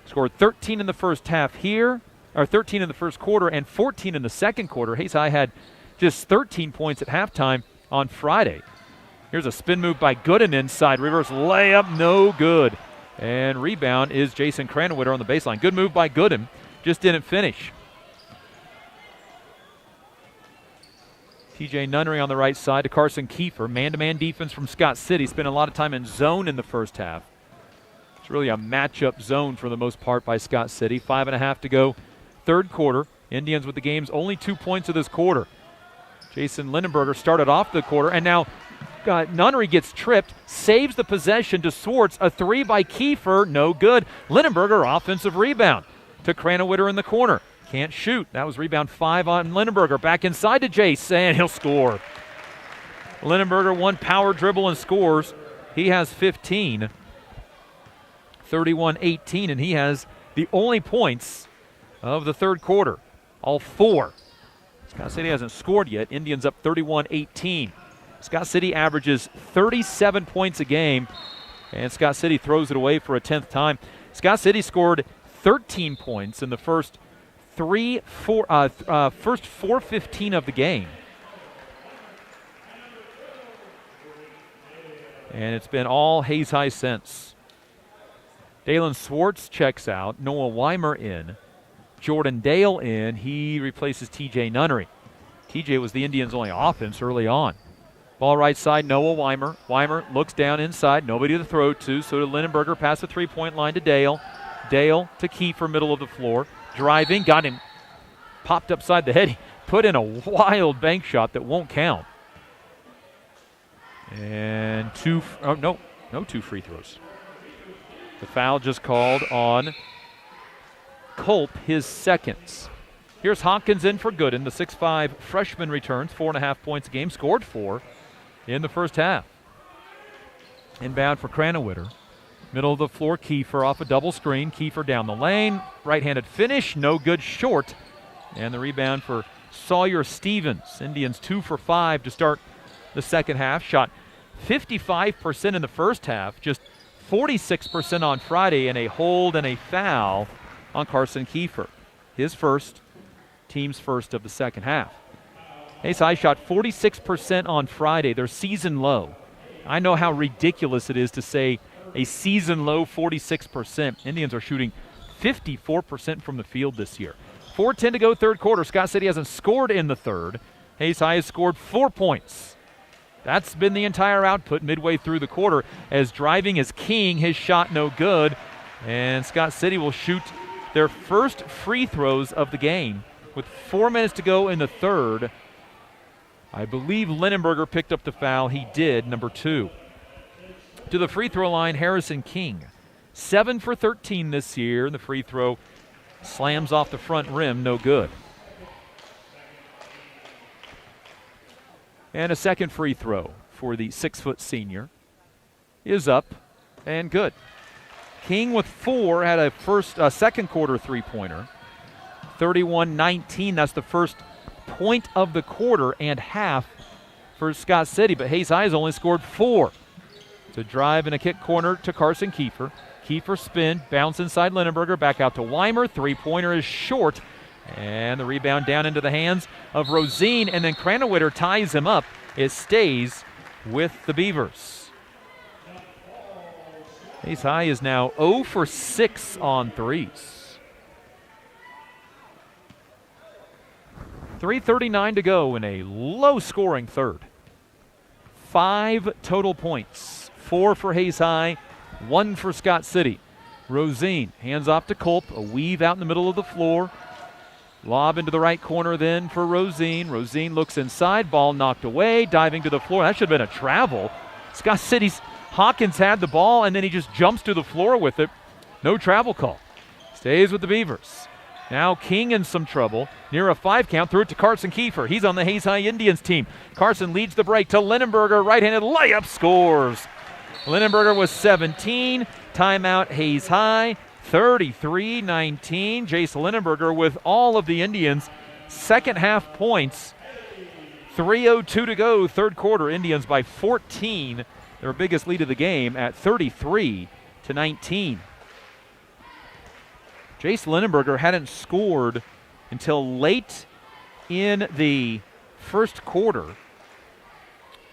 Scored 13 in the first half here, or 13 in the first quarter and 14 in the second quarter. Hayes High had just 13 points at halftime on Friday. Here's a spin move by Gooden inside. Reverse layup, no good. And rebound is Jason Cranenwitter on the baseline. Good move by Gooden, just didn't finish. TJ Nunnery on the right side to Carson Kiefer. Man-to-man defense from Scott City. Spent a lot of time in zone in the first half. It's really a matchup zone for the most part by Scott City. 5.5 to go, third quarter. Indians with the game's only 2 points of this quarter. Jason Lindenberger started off the quarter, and now Nunnery gets tripped, saves the possession to Swartz. A 3 by Kiefer, no good. Lindenberger, offensive rebound to Cranenwitter in the corner. Can't shoot. That was rebound 5 on Lindenberger. Back inside to Jace, and he'll score. Lindenberger, 1 power dribble and scores. He has 15. 31-18, and he has the only points of the third quarter. All 4. Scott City hasn't scored yet. Indians up 31-18. Scott City averages 37 points a game, and Scott City throws it away for a 10th time. Scott City scored 13 points in the first 4:15 of the game. And it's been all Hayes High since. Dalen Swartz checks out. Noah Weimer in. Jordan Dale in. He replaces TJ Nunnery. TJ was the Indians' only offense early on. Ball right side, Noah Weimer. Weimer looks down inside. Nobody to throw to, so to Lindenberger. Pass the three-point line to Dale. Dale to Kiefer, middle of the floor. Driving, got him. Popped upside the head. He put in a wild bank shot that won't count. And no two free throws. The foul just called on Culp, his seconds. Here's Hawkins in for Gooden. The 6'5 freshman returns, 4.5 points a game, scored 4 in the first half. Inbound for Cranowiter. Middle of the floor, Kiefer off a double screen. Kiefer down the lane. Right-handed finish, no good, short. And the rebound for Sawyer Stevens. Indians 2 for 5 to start the second half. Shot 55% in the first half, just 46% on Friday, and a hold and a foul on Carson Kiefer. His first, team's first of the second half. Hayes High shot 46% on Friday, their season low. I know how ridiculous it is to say a season low 46%. Indians are shooting 54% from the field this year. 4:10 to go third quarter. Scott City hasn't scored in the third. Hayes High has scored 4 points. That's been the entire output midway through the quarter, as driving is king. His shot no good, and Scott City will shoot their first free throws of the game with 4 minutes to go in the third. I believe Lindenberger picked up the foul. He did, number 2. To the free throw line, Harrison King. 7 for 13 this year, and the free throw slams off the front rim, no good. And a second free throw for the 6-foot senior is up and good. King with 4 had a second quarter three-pointer. 31-19, that's the first point of the quarter and half for Scott City, but Hayes High has only scored 4. It's a drive and a kick corner to Carson Kiefer. Kiefer spin, bounce inside Lindenberger, back out to Weimer. Three-pointer is short, and the rebound down into the hands of Rosine, and then Cranowiter ties him up. It stays with the Beavers. Hayes High is now 0 for 6 on threes. 3:39 to go in a low-scoring third. 5 total points, 4 for Hayes High, 1 for Scott City. Rosine hands off to Culp, a weave out in the middle of the floor. Lob into the right corner then for Rosine. Rosine looks inside, ball knocked away, diving to the floor. That should have been a travel. Scott City's Hawkins had the ball, and then he just jumps to the floor with it. No travel call. Stays with the Beavers. Now King in some trouble. Near a 5 count, threw it to Carson Kiefer. He's on the Hayes High Indians team. Carson leads the break to Lindenberger. Right-handed layup, scores. Lindenberger was 17. Timeout Hayes High. 33-19. Jace Lindenberger with all of the Indians' second half points. 3:02 to go, third quarter. Indians by 14. Their biggest lead of the game at 33-19. Jace Lindenberger hadn't scored until late in the first quarter.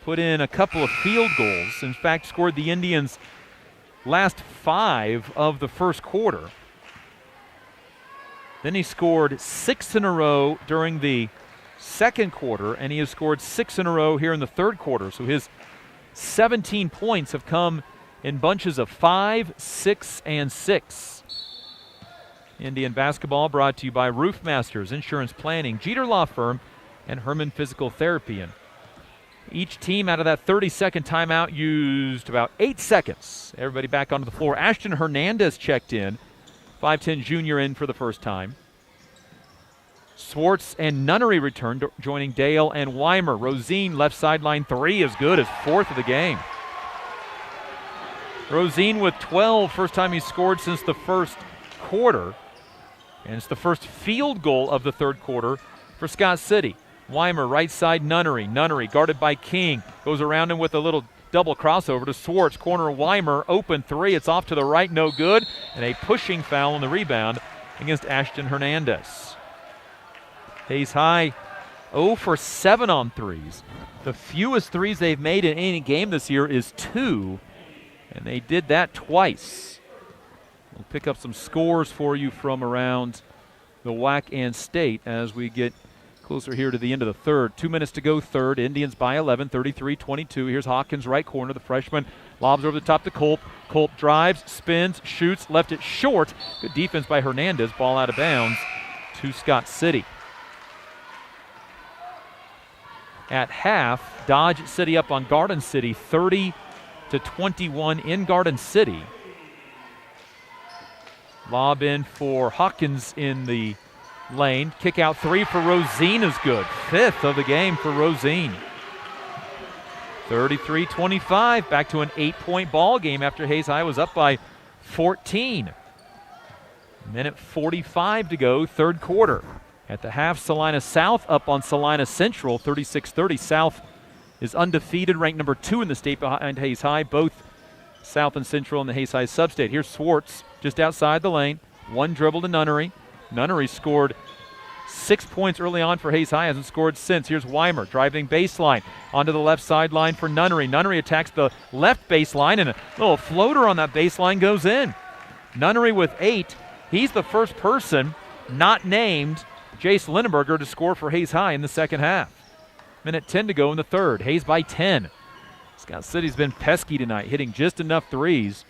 Put in a couple of field goals. In fact, scored the Indians' last 5 of the first quarter. Then he scored 6 in a row during the second quarter, and he has scored 6 in a row here in the third quarter. So his 17 points have come in bunches of 5, 6, and 6. Indian basketball brought to you by Roof Masters, Insurance Planning, Jeter Law Firm, and Herman Physical Therapy. And each team out of that 30-second timeout used about 8 seconds. Everybody back onto the floor. Ashton Hernandez checked in. 5'10 junior in for the first time. Swartz and Nunnery returned, joining Dale and Weimer. Rosine, left sideline 3 is good, his 4th of the game. Rosine with 12, first time he scored since the first quarter. And it's the first field goal of the third quarter for Scott City. Weimer, right side, Nunnery. Nunnery guarded by King. Goes around him with a little double crossover to Swartz. Corner Weimer, open 3. It's off to the right, no good. And a pushing foul on the rebound against Ashton Hernandez. Hayes High 0 for 7 on threes. The fewest threes they've made in any game this year is 2, and they did that twice. We'll pick up some scores for you from around the WAC and state as we get closer here to the end of the third. 2 minutes to go third. Indians by 11, 33-22. Here's Hawkins, right corner. The freshman lobs over the top to Culp. Culp drives, spins, shoots, left it short. Good defense by Hernandez. Ball out of bounds to Scott City. At half, Dodge City up on Garden City, 30-21 in Garden City. Lob in for Hawkins in the lane. Kick out 3 for Rosine is good. 5th of the game for Rosine. 33-25, back to an 8-point ball game after Hayes High was up by 14. Minute 45 to go, third quarter. At the half, Salina South up on Salina Central, 36-30. South is undefeated, ranked number 2 in the state behind Hayes High, both South and Central in the Hayes High sub-state. Here's Swartz just outside the lane. One dribble to Nunnery. Nunnery scored 6 points early on for Hayes High, hasn't scored since. Here's Weimer driving baseline onto the left sideline for Nunnery. Nunnery attacks the left baseline, and a little floater on that baseline goes in. Nunnery with 8. He's the first person not named Jace Lindenberger to score for Hayes High in the second half. Minute 10 to go in the third. Hayes by 10. Scott City's been pesky tonight, hitting just enough threes.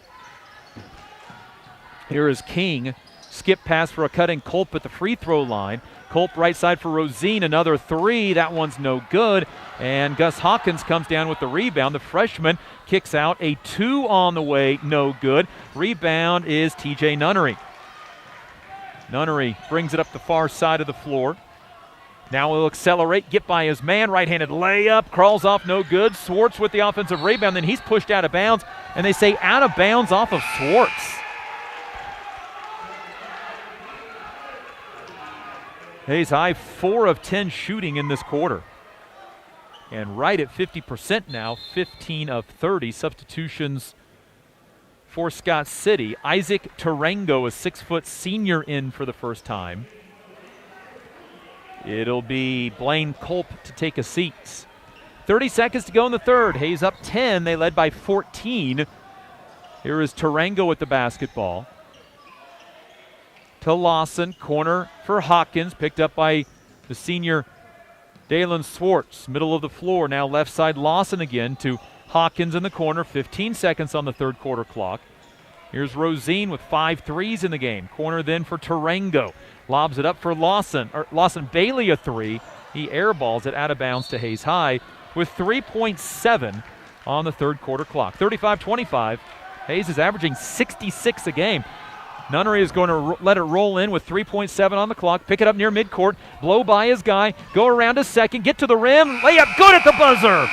Here is King. Skip pass for a cutting Culp at the free throw line. Culp right side for Rosine, another 3. That one's no good. And Gus Hawkins comes down with the rebound. The freshman kicks out a 2 on the way, no good. Rebound is TJ Nunnery. Nunnery brings it up the far side of the floor. Now he'll accelerate, get by his man, right-handed layup, crawls off, no good. Swartz with the offensive rebound, then he's pushed out of bounds, and they say out of bounds off of Swartz. Hayes High, 4 of 10 shooting in this quarter. And right at 50% now, 15 of 30. Substitutions for Scott City. Isaac Tarango, a 6-foot senior, in for the first time. It'll be Blaine Culp to take a seat. 30 seconds to go in the third. Hayes up 10. They led by 14. Here is Tarango with the basketball. To Lawson. Corner for Hawkins. Picked up by the senior Dalen Swartz. Middle of the floor. Now left side Lawson again to Hawkins in the corner. 15 seconds on the third quarter clock. Here's Rosine with 5 threes in the game. Corner then for Tarango. Lobs it up for Lawson. Lawson Bailey a 3. He airballs it out of bounds to Hayes High with 3.7 on the third quarter clock. 35-25. Hayes is averaging 66 a game. Nunnery is going to let it roll in with 3.7 on the clock. Pick it up near midcourt. Blow by his guy. Go around a second. Get to the rim. Layup good at the buzzer.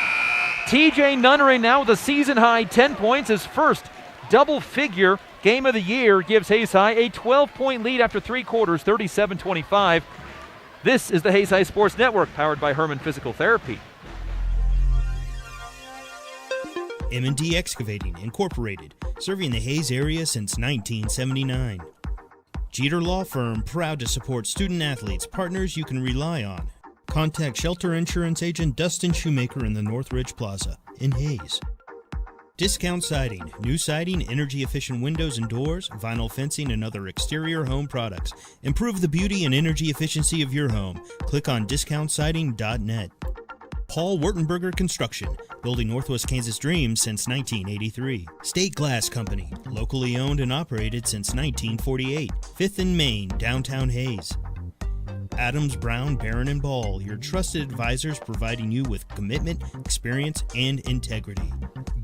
TJ Nunnery now with a season-high 10 points. His first double-figure game of the year gives Hayes High a 12-point lead after 3 quarters, 37-25. This is the Hayes High Sports Network, powered by Herman Physical Therapy. M&D Excavating, Incorporated, serving the Hayes area since 1979. Jeter Law Firm, proud to support student-athletes, partners you can rely on. Contact Shelter Insurance Agent Dustin Shoemaker in the Northridge Plaza in Hayes. Discount Siding, new siding, energy-efficient windows and doors, vinyl fencing, and other exterior home products. Improve the beauty and energy efficiency of your home. Click on discountsiding.net. Paul Wurtenberger Construction, building Northwest Kansas dreams since 1983. State Glass Company, locally owned and operated since 1948. 5th and Main, downtown Hayes. Adams, Brown, Barron & Ball, your trusted advisors providing you with commitment, experience, and integrity.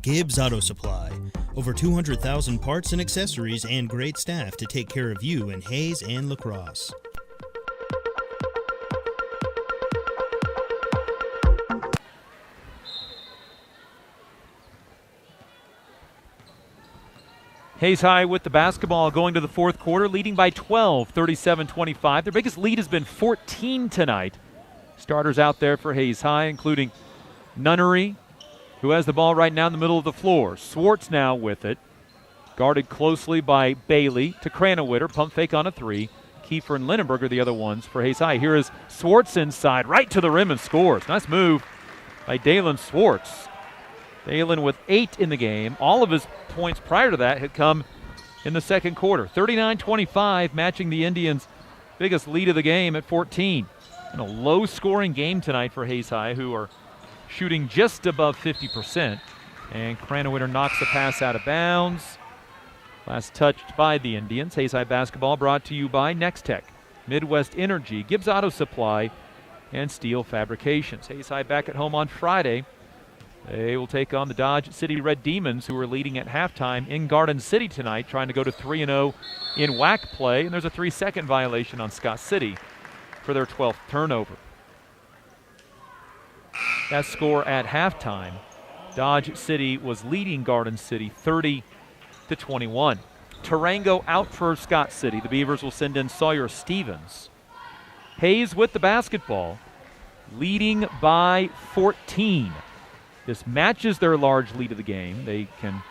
Gibbs Auto Supply, over 200,000 parts and accessories and great staff to take care of you in Hayes and La Crosse. Hayes High with the basketball going to the fourth quarter, leading by 12, 37-25. Their biggest lead has been 14 tonight. Starters out there for Hayes High, including Nunnery, who has the ball right now in the middle of the floor. Swartz now with it, guarded closely by Bailey to Cranowitter. Pump fake on a 3. Kiefer and Lindenberger the other ones for Hayes High. Here is Swartz inside, right to the rim and scores. Nice move by Dalen Swartz. Dalen with 8 in the game. All of his points prior to that had come in the second quarter. 39-25, matching the Indians' biggest lead of the game at 14. And a low-scoring game tonight for Hayes High, who are shooting just above 50%. And Cranawinter knocks the pass out of bounds. Last touched by the Indians. Hayes High basketball brought to you by Next Tech, Midwest Energy, Gibbs Auto Supply, and Steel Fabrications. Hayes High back at home on Friday. They will take on the Dodge City Red Demons, who are leading at halftime in Garden City tonight, trying to go to 3-0 in WAC play. And there's a 3-second violation on Scott City for their 12th turnover. That score at halftime, Dodge City was leading Garden City 30-21. Tarango out for Scott City. The Beavers will send in Sawyer Stevens. Hayes with the basketball, leading by 14. This matches their large lead of the game. They can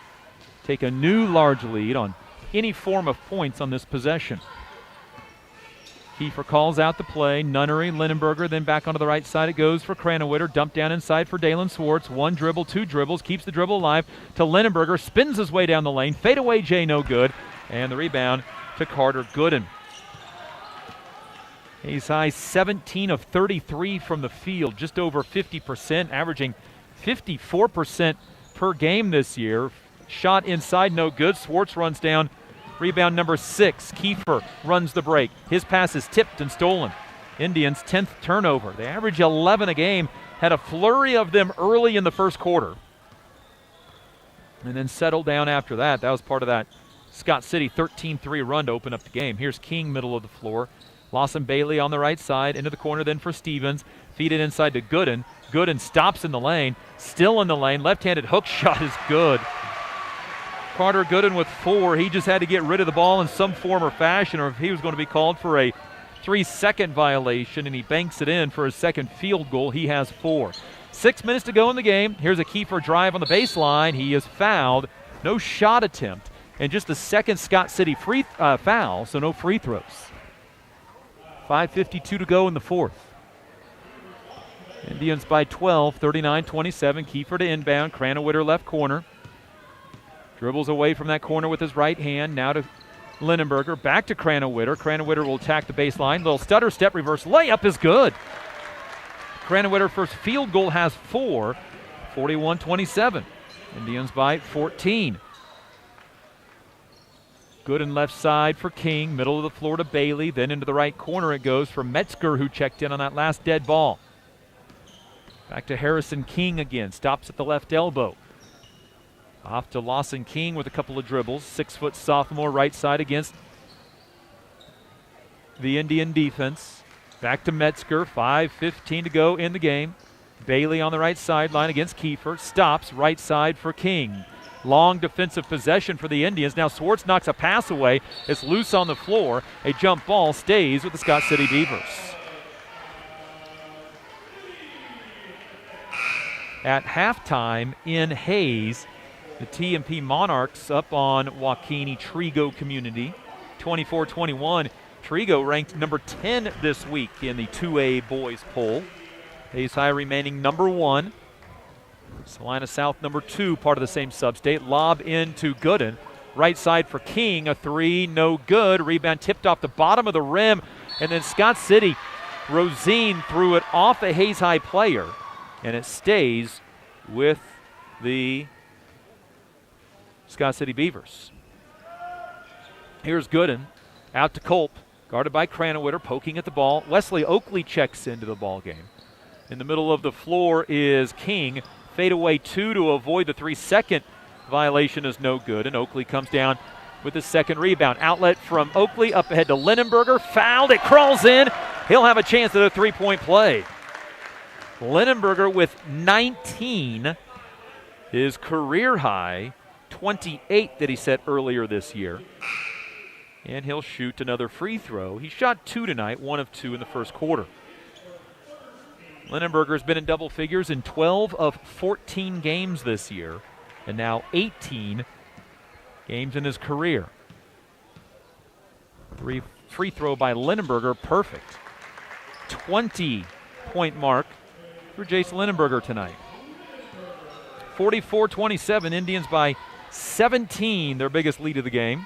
take a new large lead on any form of points on this possession. Kiefer calls out the play. Nunnery, Linenberger, then back onto the right side it goes for Cranawinter. Dumped down inside for Dalen Swartz. One dribble, two dribbles, keeps the dribble alive to Linenberger. Spins his way down the lane. Fadeaway J, no good. And the rebound to Carter Gooden. Hayes High 17 of 33 from the field, just over 50%, averaging 54% per game this year. Shot inside, no good. Swartz runs down. Rebound number 6. Kiefer runs the break. His pass is tipped and stolen. Indians' 10th turnover. They average 11 a game. Had a flurry of them early in the first quarter. And then settled down after that. That was part of that Scott City 13-3 run to open up the game. Here's King, middle of the floor. Lawson Bailey on the right side, into the corner then for Stevens. Feed it inside to Gooden. Gooden stops in the lane. Still in the lane. Left-handed hook shot is good. Carter Gooden with 4. He just had to get rid of the ball in some form or fashion, or if he was going to be called for a 3-second violation, and he banks it in for his second field goal. He has 4. 6 minutes to go in the game. Here's a Kiefer drive on the baseline. He is fouled. No shot attempt. And just the second Scott City foul, so no free throws. 5:52 to go in the fourth. Indians by 12, 39-27. Kiefer to inbound. Cranawinter left corner. Dribbles away from that corner with his right hand. Now to Linenberger. Back to Cranawinter. Cranawinter will attack the baseline. Little stutter step reverse layup is good. Cranawinter first field goal has 4. 41-27. Indians by 14. Gooden left side for King. Middle of the floor to Bailey. Then into the right corner it goes for Metzger, who checked in on that last dead ball. Back to Harrison King again. Stops at the left elbow. Off to Lawson King with a couple of dribbles. 6-foot sophomore right side against the Indian defense. Back to Metzger. 5:15 to go in the game. Bailey on the right sideline against Kiefer. Stops right side for King. Long defensive possession for the Indians. Now Swartz knocks a pass away. It's loose on the floor. A jump ball stays with the Scott City Beavers. At halftime in Hayes, the T&P Monarchs up on Waukene Trigo Community, 24-21. Trigo ranked number 10 this week in the 2A boys poll. Hayes High remaining number 1. Salina South number 2, part of the same sub-state. Lob into Gooden. Right side for King, a 3, no good. Rebound tipped off the bottom of the rim. And then Scott City, Rosine threw it off a Hayes High player. And it stays with the Scott City Beavers. Here's Gooden, out to Culp, guarded by Cranawinter, poking at the ball. Wesley Oakley checks into the ball game. In the middle of the floor is King. Fadeaway 2 to avoid the 3-second violation is no good, and Oakley comes down with his second rebound. Outlet from Oakley, up ahead to Linenberger, fouled, it crawls in. He'll have a chance at a 3-point play. Linenberger with 19, his career high, 28 that he set earlier this year. And he'll shoot another free throw. He shot 2 tonight, 1 of 2 in the first quarter. Linenberger's been in double figures in 12 of 14 games this year, and now 18 games in his career. Free throw by Linenberger, perfect. 20-point mark for Jason Linenberger tonight. 44-27, Indians by 17, their biggest lead of the game.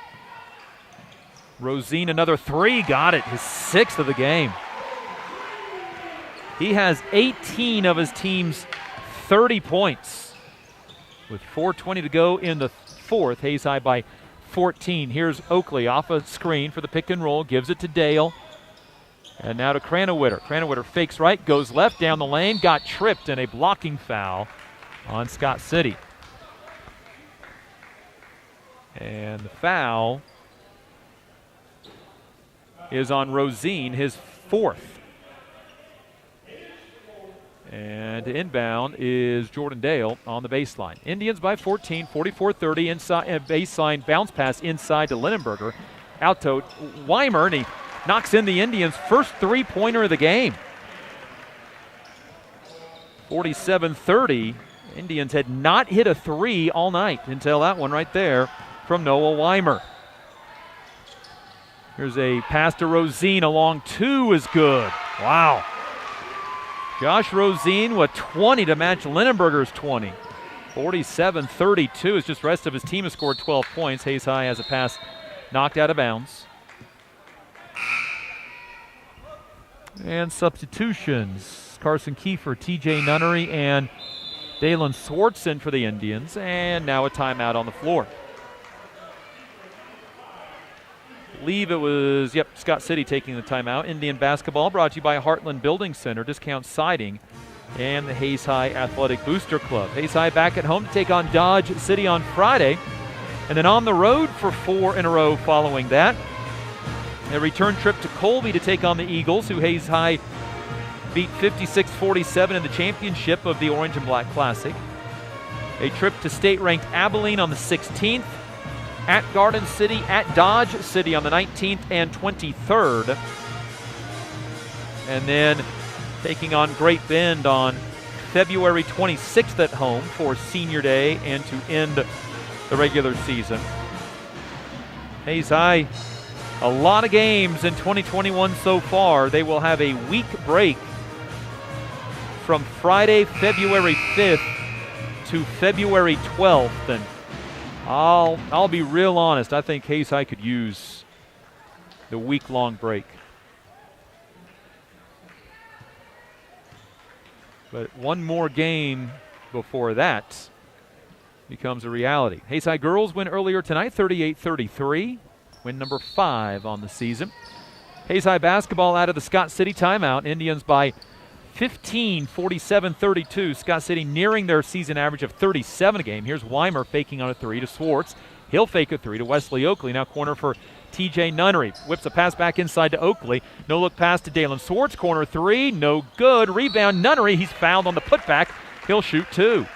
Rosine, another three, got it, his 6th of the game. He has 18 of his team's 30 points. With 4:20 to go in the 4th, Hayes High by 14. Here's Oakley off a screen for the pick and roll, gives it to Dale. And now to Cranowitter. Cranowitter fakes right, goes left down the lane, got tripped, and a blocking foul on Scott City. And the foul is on Rosine, his 4th. And inbound is Jordan Dale on the baseline. Indians by 14, 44-30, inside baseline bounce pass inside to Linenberger. Out to Weimer, and he knocks in the Indians' first three-pointer of the game. 47-30. Indians had not hit a three all night until that one right there from Noah Weimer. Here's a pass to Rosine, along 2 is good. Wow. Josh Rosine with 20 to match Linenberger's 20. 47-32 is just the rest of his team has scored 12 points. Hayes High has a pass knocked out of bounds. And substitutions. Carson Kiefer, TJ Nunnery, and Dalen Swartzen for the Indians. And now a timeout on the floor. I believe it was, Scott City taking the timeout. Indian basketball brought to you by Heartland Building Center, Discount Siding, and the Hayes High Athletic Booster Club. Hayes High back at home to take on Dodge City on Friday, and then on the road for 4 in a row following that. A return trip to Colby to take on the Eagles, who Hayes High beat 56-47 in the championship of the Orange and Black Classic. A trip to state-ranked Abilene on the 16th, at Garden City, at Dodge City on the 19th and 23rd. And then taking on Great Bend on February 26th at home for Senior Day and to end the regular season. Hayes High, a lot of games in 2021 so far. They will have a week break from Friday, February 5th to February 12th. And I'll be real honest, I think Hayes High could use the week-long break. But one more game before that becomes a reality. Hayes High girls win earlier tonight, 38-33, win number 5 on the season. Hayes High basketball out of the Scott City timeout. Indians by 15, 47-32. Scott City nearing their season average of 37 a game. Here's Weimer faking on a 3 to Swartz. He'll fake a 3 to Wesley Oakley. Now corner for TJ Nunnery. Whips a pass back inside to Oakley. No look pass to Dalen Swartz. Corner 3, no good. Rebound Nunnery. He's fouled on the putback. He'll shoot 2.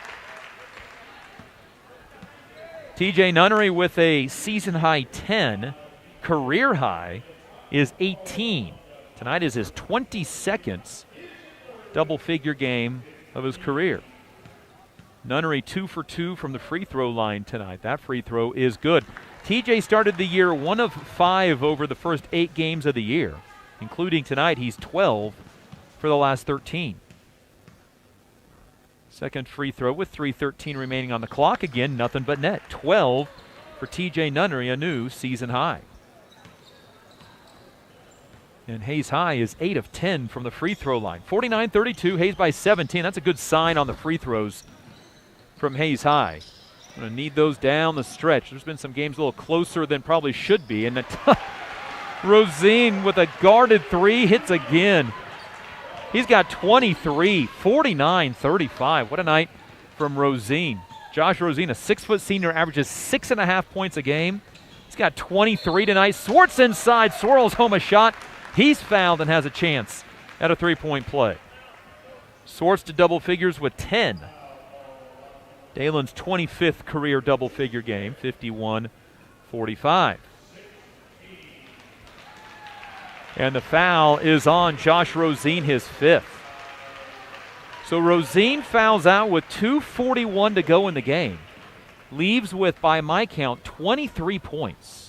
TJ Nunnery with a season high 10. Career high is 18. Tonight is his 22nd double-figure game of his career. Nunnery 2 for 2 from the free throw line tonight. That free throw is good. TJ started the year 1 of 5 over the first 8 games of the year, including tonight. He's 12 for the last 13. Second free throw with 3:13 remaining on the clock. Again, nothing but net. 12 for TJ Nunnery, a new season high. And Hayes High is 8 of 10 from the free throw line. 49-32, Hayes by 17. That's a good sign on the free throws from Hayes High. Going to need those down the stretch. There's been some games a little closer than probably should be. And Rosine with a guarded 3 hits again. He's got 23, 49-35. What a night from Rosine. Josh Rosine, a 6-foot senior, averages 6.5 points a game. He's got 23 tonight. Swartz inside, swirls home a shot. He's fouled and has a chance at a 3-point play. Swartz to double figures with 10. Dalen's 25th career double-figure game, 51-45. And the foul is on Josh Rosine, his 5th. So Rosine fouls out with 2:41 to go in the game. Leaves with, by my count, 23 points.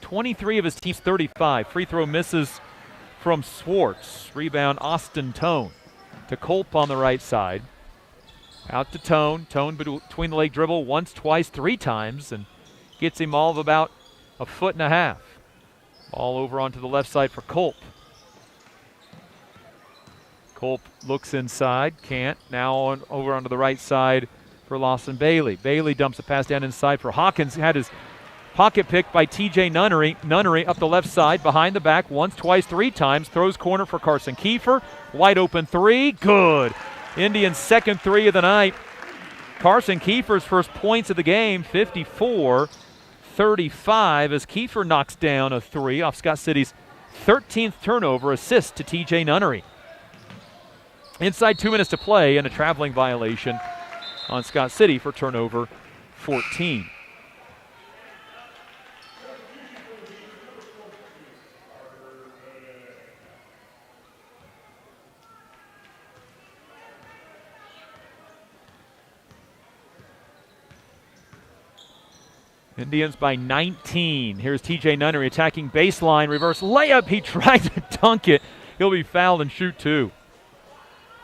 23 of his team's 35. Free throw misses from Swartz. Rebound Austin Tone to Culp on the right side. Out to Tone. Tone between the leg dribble once, twice, 3 times, and gets him all of about a 1.5 feet. Ball over onto the left side for Culp. Culp looks inside, can't. Now over onto the right side for Lawson Bailey. Bailey dumps a pass down inside for Hawkins. Had his pocket picked by TJ Nunnery. Nunnery up the left side, behind the back, once, twice, 3 times. Throws corner for Carson Kiefer. Wide open 3, good. Indians' second 3 of the night. Carson Kiefer's first points of the game, 54-35, as Kiefer knocks down a 3 off Scott City's 13th turnover, assist to TJ Nunnery. Inside 2 minutes to play, and a traveling violation on Scott City for turnover 14. Indians by 19. Here's TJ Nunnery attacking baseline, reverse layup. He tried to dunk it. He'll be fouled and shoot 2.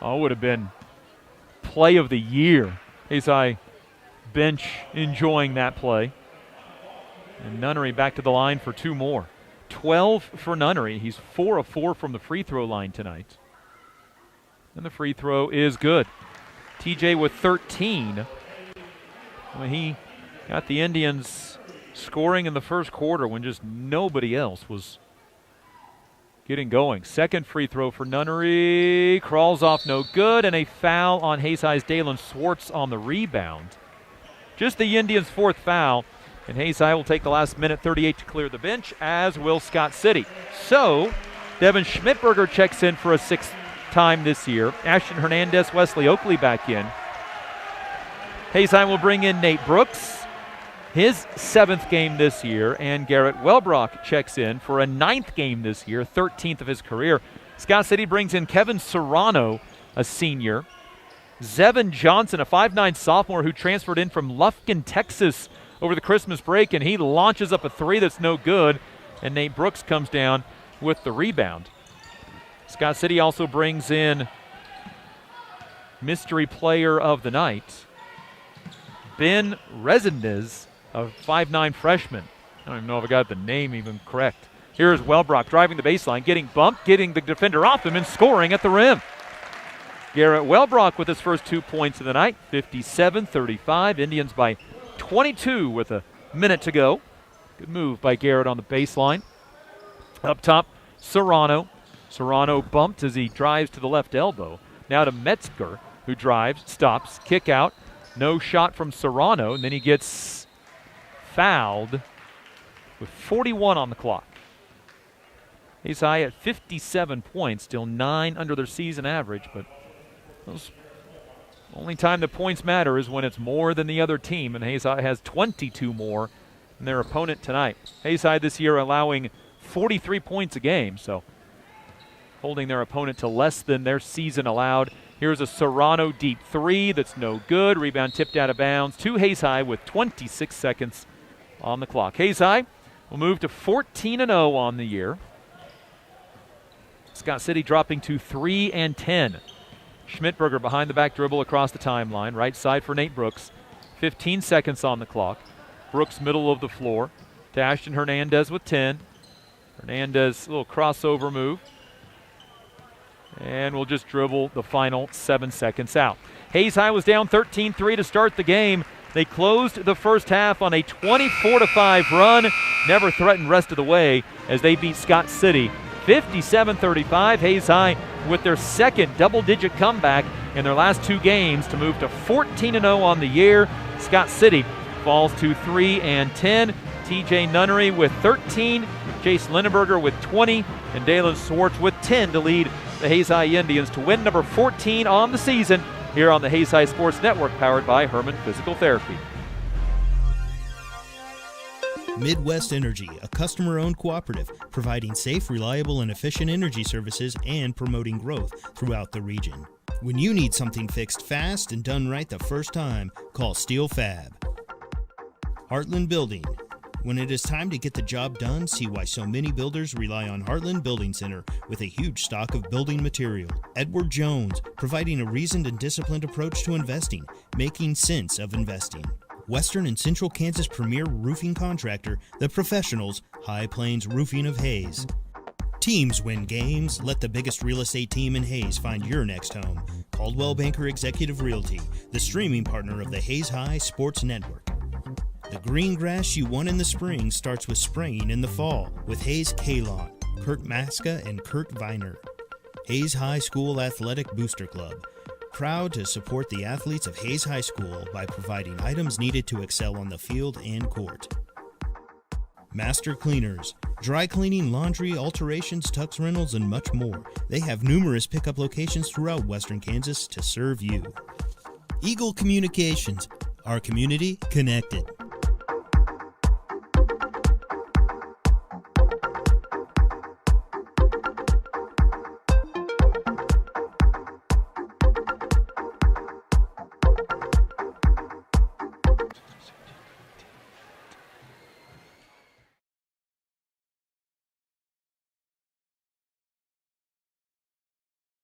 Oh, it would have been play of the year. Hayes-High bench enjoying that play. And Nunnery back to the line for 2 more. 12 for Nunnery. He's 4 of 4 from the free throw line tonight. And the free throw is good. TJ with 13. Well, he got the Indians scoring in the first quarter when just nobody else was getting going. Second free throw for Nunnery. Crawls off, no good, and a foul on Hayes-High's Dalen Swartz on the rebound. Just the Indians' 4th foul, and Hayes-High will take the last minute 38 to clear the bench, as will Scott City. So, Devin Schmidberger checks in for a 6th time this year. Ashton Hernandez, Wesley Oakley back in. Hayes-High will bring in Nate Brooks, his 7th game this year, and Garrett Welbrock checks in for a 9th game this year, 13th of his career. Scott City brings in Kevin Serrano, a senior. Zevin Johnson, a 5'9 sophomore who transferred in from Lufkin, Texas over the Christmas break, and he launches up a 3 that's no good, and Nate Brooks comes down with the rebound. Scott City also brings in mystery player of the night, Ben Resendez, a 5'9 freshman. I don't even know if I got the name even correct. Here's Welbrock driving the baseline, getting bumped, getting the defender off him, and scoring at the rim. Garrett Welbrock with his first 2 points of the night, 57-35. Indians by 22 with a minute to go. Good move by Garrett on the baseline. Up top, Serrano. Serrano bumped as he drives to the left elbow. Now to Metzger, who drives, stops, kick out. No shot from Serrano, and then he gets fouled with 41 on the clock. Hayes-High at 57 points, still 9 under their season average, but those only time the points matter is when it's more than the other team, and Hayes-High has 22 more than their opponent tonight. Hayes-High this year allowing 43 points a game, so holding their opponent to less than their season allowed. Here's a Serrano deep 3 that's no good. Rebound tipped out of bounds to Hayes-High with 26 seconds on the clock. Hayes-High will move to 14-0 on the year. Scott City dropping to 3-10. Schmidberger behind the back dribble across the timeline. Right side for Nate Brooks. 15 seconds on the clock. Brooks middle of the floor to Ashton Hernandez with 10. Hernandez, a little crossover move. And we'll just dribble the final 7 seconds out. Hayes-High was down 13-3 to start the game. They closed the first half on a 24-5 run. Never threatened rest of the way as they beat Scott City 57-35. Hayes-High with their second double-digit comeback in their last 2 games to move to 14-0 on the year. Scott City falls to 3-10. TJ Nunnery with 13, Jace Lindenberger with 20, and Dalen Swartz with 10 to lead the Hayes-High Indians to win number 14 on the season here on the Hayes-High Sports Network, powered by Herman Physical Therapy. Midwest Energy, a customer-owned cooperative providing safe, reliable, and efficient energy services and promoting growth throughout the region. When you need something fixed fast and done right the first time, call Steel Fab. Heartland Building, When it is time to get the job done, see why so many builders rely on Heartland Building Center with a huge stock of building material. Edward Jones, providing a reasoned and disciplined approach to investing, making sense of investing. Western and Central Kansas premier roofing contractor, The Professionals, High Plains Roofing of Hayes. Teams win games. Let the biggest real estate team in Hayes find your next home. Caldwell Banker Executive Realty, the streaming partner of the Hayes High Sports Network. The green grass you want in the spring starts with spraying in the fall with Hayes K-Lawn, Kurt Maska and Kurt Viner. Hayes High School Athletic Booster Club, proud to support the athletes of Hayes High School by providing items needed to excel on the field and court. Master Cleaners, dry cleaning, laundry, alterations, tux rentals, and much more. They have numerous pickup locations throughout Western Kansas to serve you. Eagle Communications, our community connected.